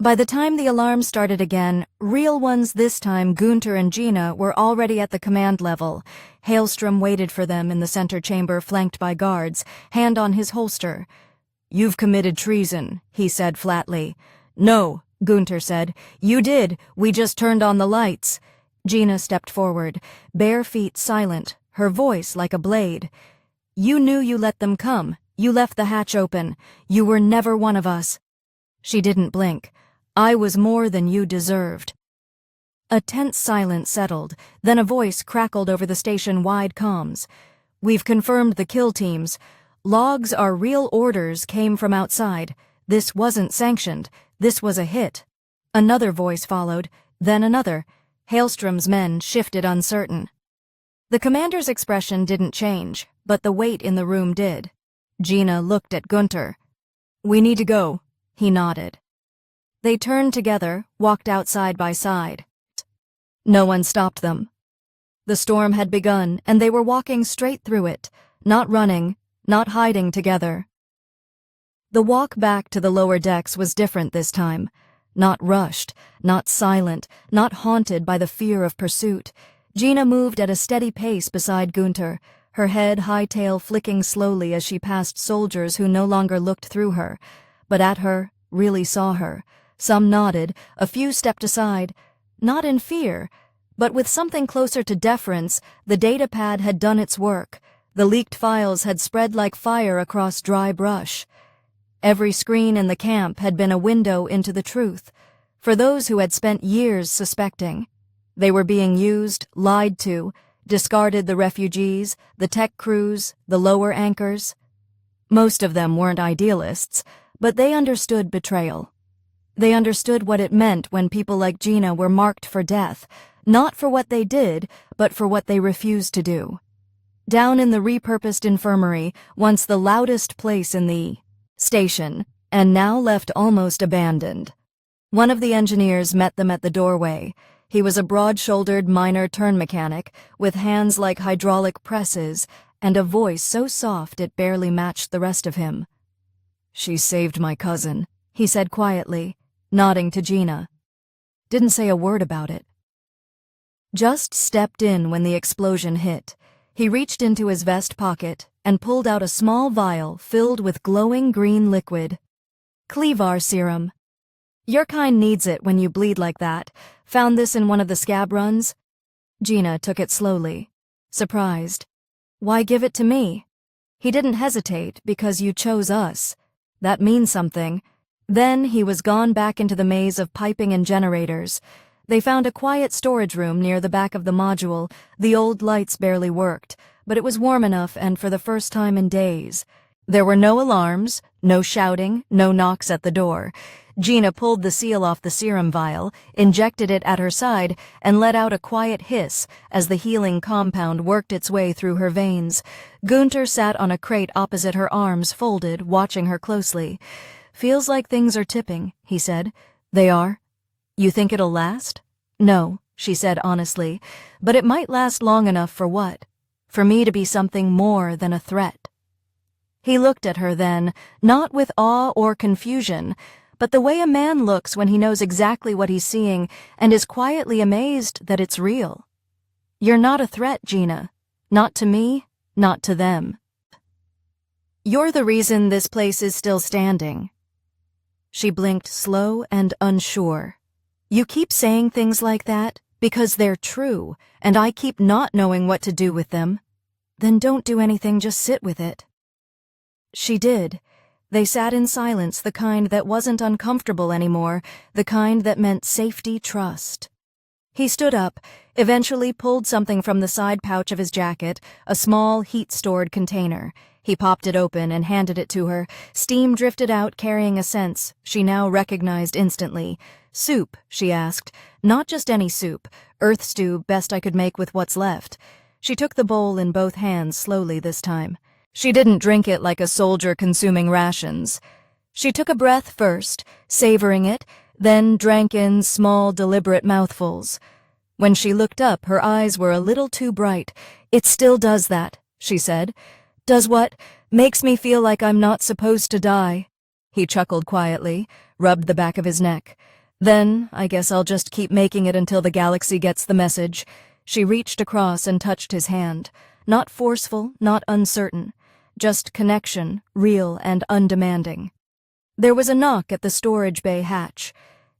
By the time the alarm started again, real ones this time, Gunter and Gina, were already at the command level. Hailstrom waited for them in the center chamber, flanked by guards, hand on his holster. "You've committed treason," he said flatly. "No," Gunter said. "You did. We just turned on the lights." Gina stepped forward, bare feet silent, her voice like a blade. "You knew you let them come. You left the hatch open. You were never one of us." She didn't blink. "I was more than you deserved." A tense silence settled, then a voice crackled over the station-wide comms. "We've confirmed the kill teams. Logs are real orders came from outside. This wasn't sanctioned. This was a hit." Another voice followed, then another. Hailstrom's men shifted uncertain. The commander's expression didn't change, but the weight in the room did. Gina looked at Gunter. "We need to go," he nodded. They turned together, walked out side by side. No one stopped them. The storm had begun, and they were walking straight through it, not running, not hiding together. The walk back to the lower decks was different this time. Not rushed, not silent, not haunted by the fear of pursuit. Gina moved at a steady pace beside Gunter, her head high-tail flicking slowly as she passed soldiers who no longer looked through her, but at her, really saw her. Some nodded, a few stepped aside, not in fear, but with something closer to deference. The datapad had done its work. The leaked files had spread like fire across dry brush. Every screen in the camp had been a window into the truth, for those who had spent years suspecting. They were being used, lied to, discarded the refugees, the tech crews, the lower anchors. Most of them weren't idealists, but they understood betrayal. They understood what it meant when people like Gina were marked for death, not for what they did, but for what they refused to do. Down in the repurposed infirmary, once the loudest place in the station, and now left almost abandoned. One of the engineers met them at the doorway. He was a broad-shouldered minor turn mechanic, with hands like hydraulic presses, and a voice so soft it barely matched the rest of him. "She saved my cousin," he said quietly, nodding to Gina. Didn't say a word about it. Just stepped in when the explosion hit. He reached into his vest pocket and pulled out a small vial filled with glowing green liquid. Cleavar serum. "Your kind needs it when you bleed like that. Found this in one of the scab runs." Gina took it slowly, surprised. "Why give it to me?" He didn't hesitate, "Because you chose us. That means something." Then he was gone back into the maze of piping and generators. They found a quiet storage room near the back of the module. The old lights barely worked, but it was warm enough, and for the first time in days. There were no alarms, no shouting, no knocks at the door. Gina pulled the seal off the serum vial, injected it at her side, and let out a quiet hiss as the healing compound worked its way through her veins. Gunter sat on a crate opposite her, arms folded, watching her closely. "Feels like things are tipping," he said. "They are? You think it'll last?" "No," she said honestly, "but it might last long enough for what? For me to be something more than a threat." He looked at her then, not with awe or confusion, but the way a man looks when he knows exactly what he's seeing and is quietly amazed that it's real. "You're not a threat, Gina. Not to me, not to them. You're the reason this place is still standing." She blinked, slow and unsure. "You keep saying things like that because they're true, and I keep not knowing what to do with them. Then don't do anything, just sit with it." She did. They sat in silence, the kind that wasn't uncomfortable anymore, the kind that meant safety, trust. He stood up, eventually pulled something from the side pouch of his jacket, a small heat-stored container. He popped it open and handed it to her. Steam drifted out, carrying a sense she now recognized instantly. "Soup," she asked. "Not just any soup. Earth stew, best I could make with what's left." She took the bowl in both hands slowly this time. She didn't drink it like a soldier consuming rations. She took a breath first, savoring it, then drank in small, deliberate mouthfuls. When she looked up, her eyes were a little too bright. "It still does that," she said. "Does what? Makes me feel like I'm not supposed to die." He chuckled quietly, rubbed the back of his neck. "Then, I guess I'll just keep making it until the galaxy gets the message." She reached across and touched his hand. Not forceful, not uncertain. Just connection, real and undemanding. There was a knock at the storage bay hatch.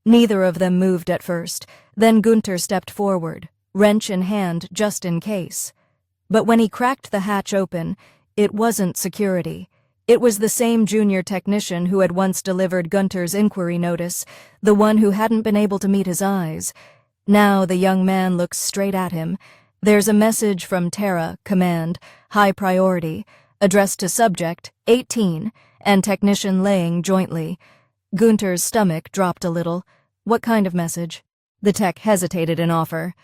Neither of them moved at first. Then Gunter stepped forward, wrench in hand just in case. But when he cracked the hatch open, it wasn't security. It was the same junior technician who had once delivered Gunter's inquiry notice, the one who hadn't been able to meet his eyes. Now the young man looks straight at him. "There's a message from Terra, Command, high priority, addressed to subject, 18, and technician Laying jointly." Gunter's stomach dropped a little. What kind of message? The tech hesitated in offer.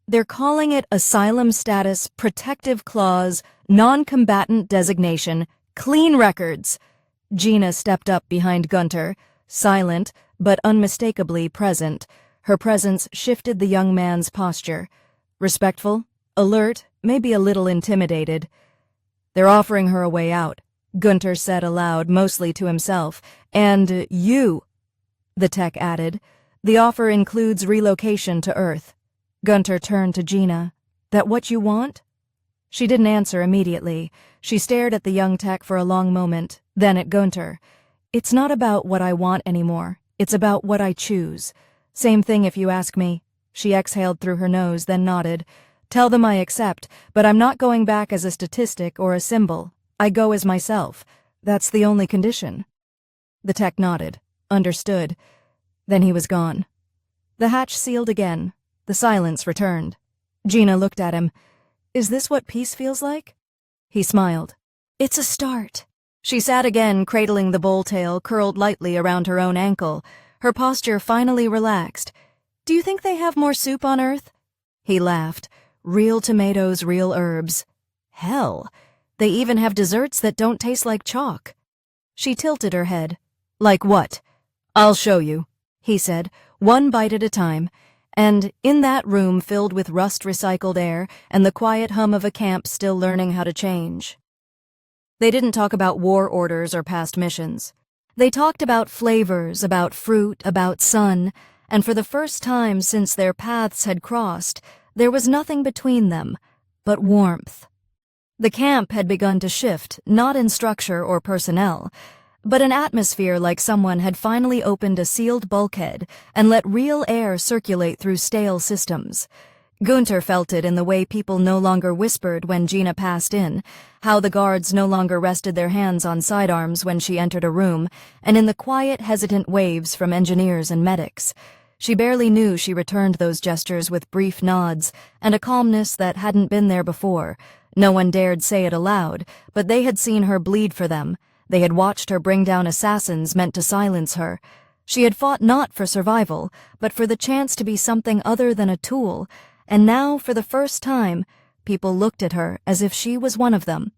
They're calling it Asylum Status, Protective Clause, Non-Combatant Designation, Clean Records. Gina stepped up behind Gunter, silent but unmistakably present. Her presence shifted the young man's posture. Respectful, alert, maybe a little intimidated. They're offering her a way out, Gunter said aloud, mostly to himself. And you, the tech added. The offer includes relocation to Earth. Gunter turned to Gina. That what you want? She didn't answer immediately. She stared at the young tech for a long moment, then at Gunter. It's not about what I want anymore. It's about what I choose. Same thing if you ask me. She exhaled through her nose, then nodded. Tell them I accept, but I'm not going back as a statistic or a symbol. I go as myself. That's the only condition. The tech nodded. Understood. Then he was gone. The hatch sealed again. The silence returned. Gina looked at him. Is this what peace feels like? He smiled. It's a start. She sat again, cradling the bull tail curled lightly around her own ankle. Her posture finally relaxed. Do you think they have more soup on Earth? He laughed. Real tomatoes, real herbs. Hell, they even have desserts that don't taste like chalk. She tilted her head. Like what? I'll show you, he said, one bite at a time. And in that room filled with rust-recycled air and the quiet hum of a camp still learning how to change. They didn't talk about war orders or past missions. They talked about flavors, about fruit, about sun, and for the first time since their paths had crossed, there was nothing between them but warmth. The camp had begun to shift, not in structure or personnel, but an atmosphere like someone had finally opened a sealed bulkhead and let real air circulate through stale systems. Gunter felt it in the way people no longer whispered when Gina passed in, how the guards no longer rested their hands on sidearms when she entered a room, and in the quiet, hesitant waves from engineers and medics. She barely knew she returned those gestures with brief nods and a calmness that hadn't been there before. No one dared say it aloud, but they had seen her bleed for them. They had watched her bring down assassins meant to silence her. She had fought not for survival, but for the chance to be something other than a tool, and now, for the first time, people looked at her as if she was one of them.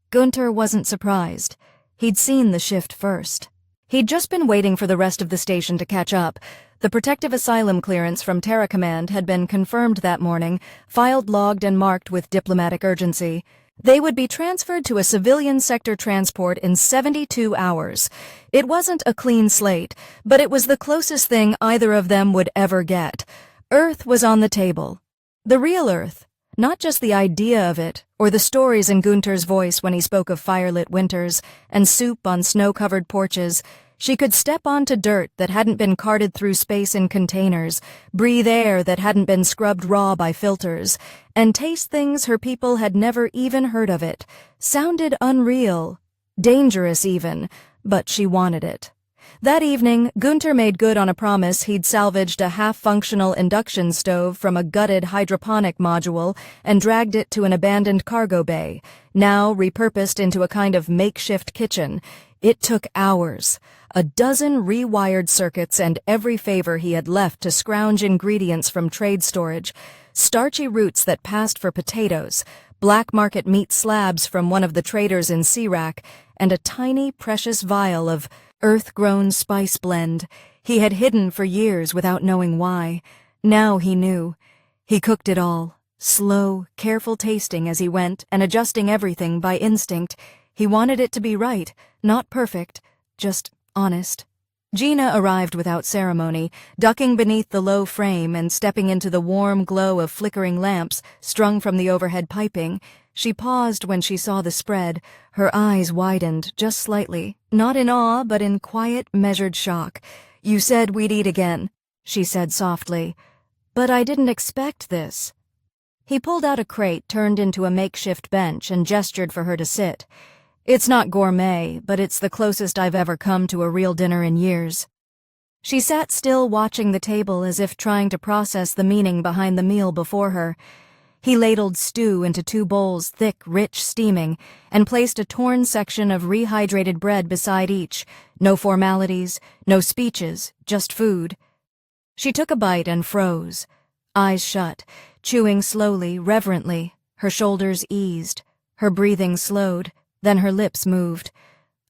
Gunter wasn't surprised. He'd seen the shift first. He'd just been waiting for the rest of the station to catch up. The protective asylum clearance from Terra Command had been confirmed that morning, filed, logged, and marked with diplomatic urgency. They would be transferred to a civilian sector transport in 72 hours. It wasn't a clean slate, but it was the closest thing either of them would ever get. Earth was on the table. The real Earth, not just the idea of it, or the stories in Gunter's voice when he spoke of firelit winters and soup on snow-covered porches. She could step onto dirt that hadn't been carted through space in containers, breathe air that hadn't been scrubbed raw by filters, and taste things her people had never even heard of. It sounded unreal, dangerous even, but she wanted it. That evening, Gunter made good on a promise he'd salvaged a half-functional induction stove from a gutted hydroponic module and dragged it to an abandoned cargo bay, now repurposed into a kind of makeshift kitchen. It took hours, a dozen rewired circuits and every favor he had left to scrounge ingredients from trade storage, starchy roots that passed for potatoes, black market meat slabs from one of the traders in C-Rack, and a tiny, precious vial of earth-grown spice blend he had hidden for years without knowing why. Now he knew. He cooked it all, slow, careful tasting as he went and adjusting everything by instinct. He wanted it to be right, not perfect, just honest. Gina arrived without ceremony, ducking beneath the low frame and stepping into the warm glow of flickering lamps strung from the overhead piping. She paused when she saw the spread. Her eyes widened just slightly, not in awe, but in quiet, measured shock. "You said we'd eat again," she said softly. "But I didn't expect this." He pulled out a crate turned into a makeshift bench and gestured for her to sit. "It's not gourmet, but it's the closest I've ever come to a real dinner in years." She sat still, watching the table as if trying to process the meaning behind the meal before her. He ladled stew into 2 bowls, thick, rich, steaming, and placed a torn section of rehydrated bread beside each. No formalities, no speeches, just food. She took a bite and froze, eyes shut, chewing slowly, reverently. Her shoulders eased, her breathing slowed, then her lips moved.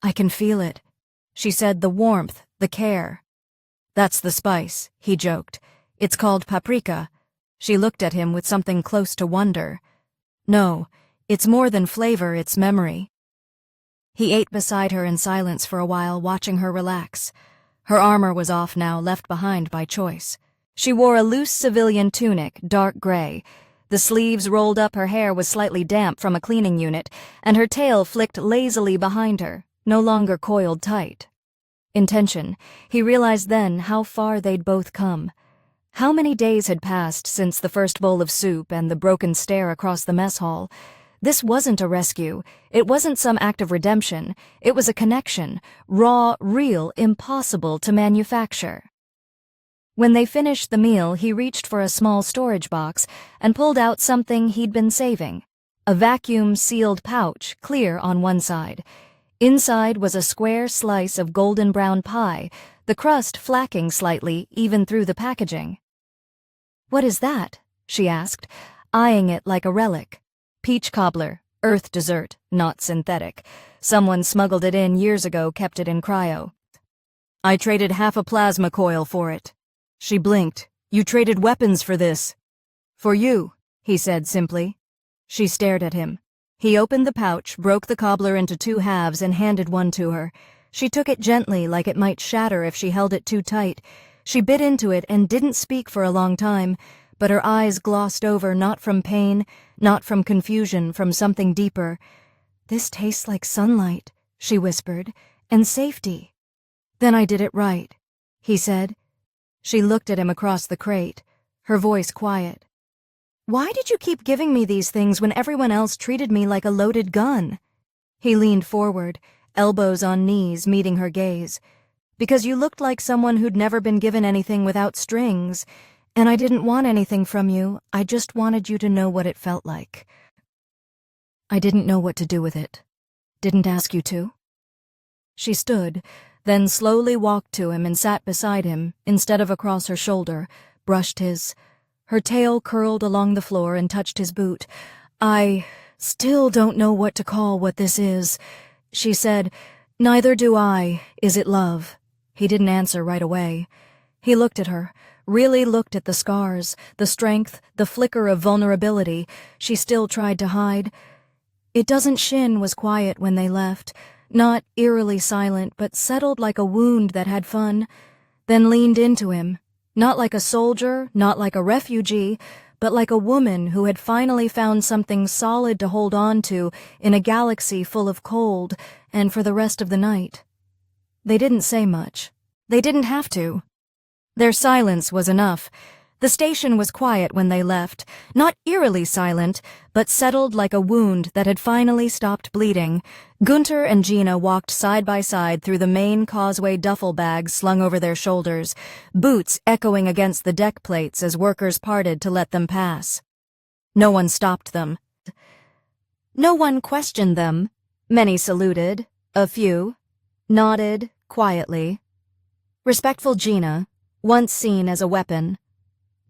"I can feel it," she said, "the warmth, the care." "That's the spice," he joked. "It's called paprika." She looked at him with something close to wonder. "No, it's more than flavor, it's memory." He ate beside her in silence for a while, watching her relax. Her armor was off now, left behind by choice. She wore a loose civilian tunic, dark gray. The sleeves rolled up, her hair was slightly damp from a cleaning unit, and her tail flicked lazily behind her, no longer coiled tight. Intention. He realized then how far they'd both come. How many days had passed since the first bowl of soup and the broken stare across the mess hall? This wasn't a rescue. It wasn't some act of redemption. It was a connection, raw, real, impossible to manufacture. When they finished the meal, he reached for a small storage box and pulled out something he'd been saving. A vacuum-sealed pouch, clear on one side. Inside was a square slice of golden brown pie, the crust flacking slightly even through the packaging. "What is that?" she asked, eyeing it like a relic. "Peach cobbler, earth dessert, not synthetic. Someone smuggled it in years ago, kept it in cryo. I traded half a plasma coil for it." She blinked. "You traded weapons for this." "For you," he said simply. She stared at him. He opened the pouch, broke the cobbler into two halves, and handed one to her. She took it gently, like it might shatter if she held it too tight. She bit into it and didn't speak for a long time, but her eyes glossed over, not from pain, not from confusion, from something deeper. "This tastes like sunlight," she whispered, "and safety." "Then I did it right," he said. She looked at him across the crate, her voice quiet. "Why did you keep giving me these things when everyone else treated me like a loaded gun?" He leaned forward, elbows on knees, meeting her gaze. "Because you looked like someone who'd never been given anything without strings, and I didn't want anything from you. I just wanted you to know what it felt like." "I didn't know what to do with it. Didn't ask you to." She stood, then slowly walked to him and sat beside him, instead of across her shoulder, brushed his. Her tail curled along the floor and touched his boot. "I still don't know what to call what this is," she said. "Neither do I. Is it love?" He didn't answer right away. He looked at her, really looked at the scars, the strength, the flicker of vulnerability she still tried to hide. "It doesn't." Shin was quiet when they left, not eerily silent, but settled like a wound that had fun, then leaned into him. Not like a soldier, not like a refugee, but like a woman who had finally found something solid to hold on to in a galaxy full of cold, and for the rest of the night. They didn't say much. They didn't have to. Their silence was enough. The station was quiet when they left, not eerily silent, but settled like a wound that had finally stopped bleeding. Gunter and Gina walked side by side through the main causeway duffel bags slung over their shoulders, boots echoing against the deck plates as workers parted to let them pass. No one stopped them. No one questioned them. Many saluted, a few nodded quietly. Respectful Gina, once seen as a weapon,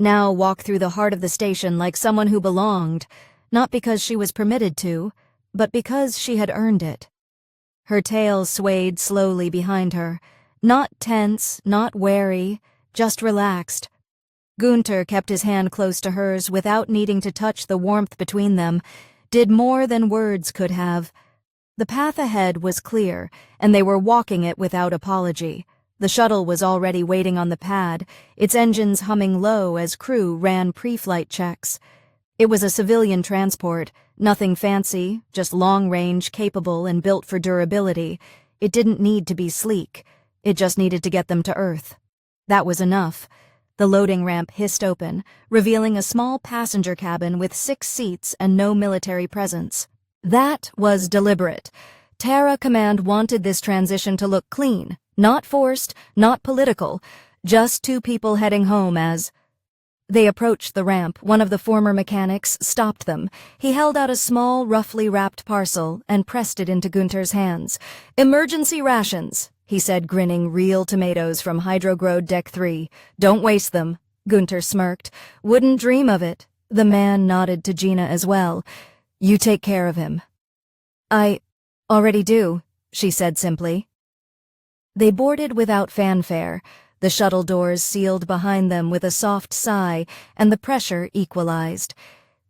now walked through the heart of the station like someone who belonged, not because she was permitted to, but because she had earned it. Her tail swayed slowly behind her, not tense, not wary, just relaxed. Gunter kept his hand close to hers without needing to touch the warmth between them, did more than words could have. The path ahead was clear, and they were walking it without apology. The shuttle was already waiting on the pad, its engines humming low as crew ran pre-flight checks. It was a civilian transport, nothing fancy, just long-range, capable, and built for durability. It didn't need to be sleek. It just needed to get them to Earth. That was enough. The loading ramp hissed open, revealing a small passenger cabin with 6 seats and no military presence. That was deliberate. Terra Command wanted this transition to look clean. Not forced, not political, just 2 people heading home as... They approached the ramp. One of the former mechanics stopped them. He held out a small, roughly wrapped parcel and pressed it into Gunter's hands. "Emergency rations," he said, grinning. Real tomatoes from Hydrogrode Deck 3. Don't waste them, Gunter smirked. Wouldn't dream of it. The man nodded to Gina as well. You take care of him. I already do, she said simply. They boarded without fanfare. The shuttle doors sealed behind them with a soft sigh, and the pressure equalized.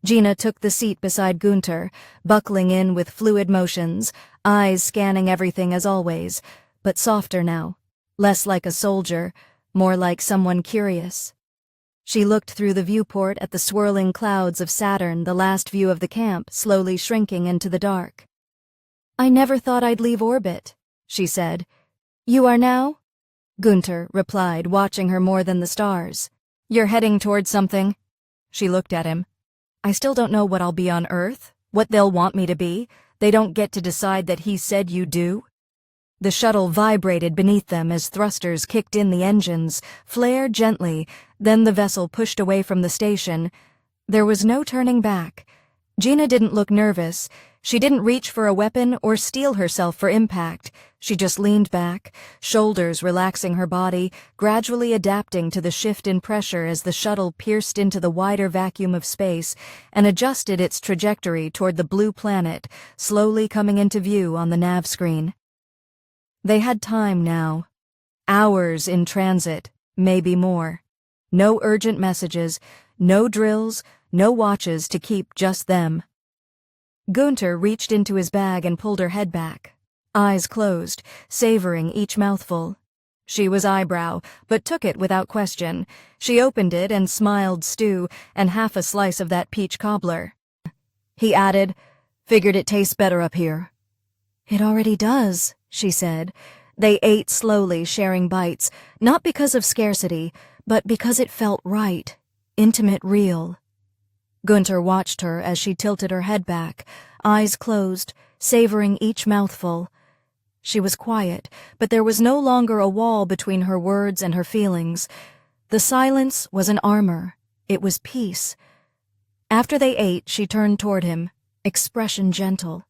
Gina took the seat beside Gunter, buckling in with fluid motions, eyes scanning everything as always, but softer now, less like a soldier, more like someone curious. She looked through the viewport at the swirling clouds of Saturn, the last view of the camp, slowly shrinking into the dark. I never thought I'd leave orbit, she said. You are now? Gunter replied, watching her more than the stars. You're heading towards something? She looked at him. I still don't know what I'll be on Earth, what they'll want me to be. They don't get to decide that he said you do. The shuttle vibrated beneath them as thrusters kicked in the engines, flared gently, then the vessel pushed away from the station. There was no turning back. Gina didn't look nervous. She didn't reach for a weapon or steel herself for impact. She just leaned back, shoulders relaxing her body, gradually adapting to the shift in pressure as the shuttle pierced into the wider vacuum of space and adjusted its trajectory toward the blue planet, slowly coming into view on the nav screen. They had time now. Hours in transit, maybe more. No urgent messages, no drills, no watches to keep just them. Gunter reached into his bag and pulled her head back, eyes closed, savoring each mouthful. She was eyebrow, but took it without question. She opened it and smiled stew and half a slice of that peach cobbler. He added, Figured it tastes better up here. It already does, she said. They ate slowly, sharing bites, not because of scarcity, but because it felt right, intimate, real. Gunter watched her as she tilted her head back, eyes closed, savoring each mouthful. She was quiet, but there was no longer a wall between her words and her feelings. The silence was an armor. It was peace. After they ate, she turned toward him, expression gentle.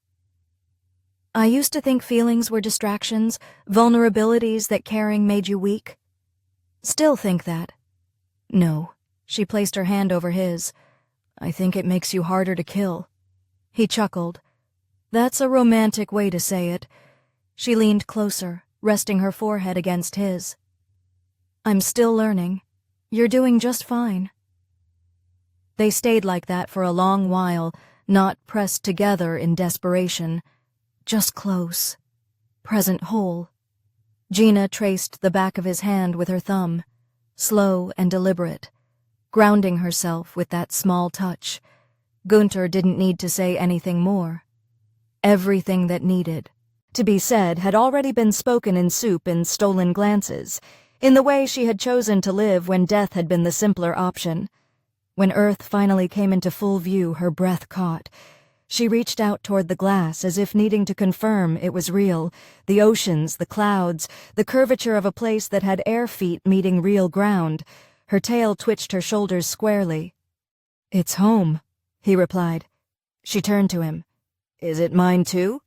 I used to think feelings were distractions, vulnerabilities that caring made you weak. Still think that. No, she placed her hand over his. I think it makes you harder to kill. He chuckled. That's a romantic way to say it. She leaned closer, resting her forehead against his. I'm still learning. You're doing just fine. They stayed like that for a long while, not pressed together in desperation. Just close. Present whole. Gina traced the back of his hand with her thumb, slow and deliberate, grounding herself with that small touch. Gunter didn't need to say anything more. Everything that needed to be said had already been spoken in soup and stolen glances, in the way she had chosen to live when death had been the simpler option. When Earth finally came into full view, her breath caught. She reached out toward the glass as if needing to confirm it was real. The oceans, the clouds, the curvature of a place that had air feet meeting real ground. Her tail twitched her shoulders squarely. It's home, he replied. She turned to him. Is it mine too?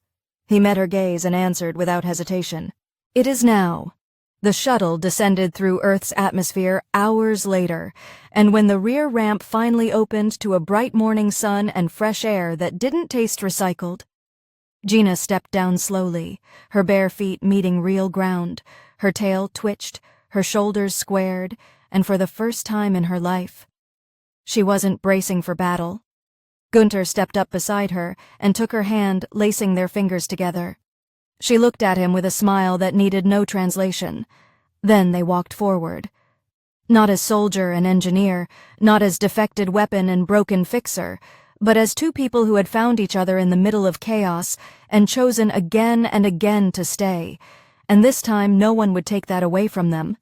He met her gaze and answered without hesitation. It is now. The shuttle descended through Earth's atmosphere hours later, and when the rear ramp finally opened to a bright morning sun and fresh air that didn't taste recycled, Gina stepped down slowly, her bare feet meeting real ground. Her tail twitched, her shoulders squared, and for the first time in her life, she wasn't bracing for battle. Gunter stepped up beside her and took her hand, lacing their fingers together. She looked at him with a smile that needed no translation. Then they walked forward. Not as soldier and engineer, not as defected weapon and broken fixer, but as two people who had found each other in the middle of chaos and chosen again and again to stay. And this time no one would take that away from them.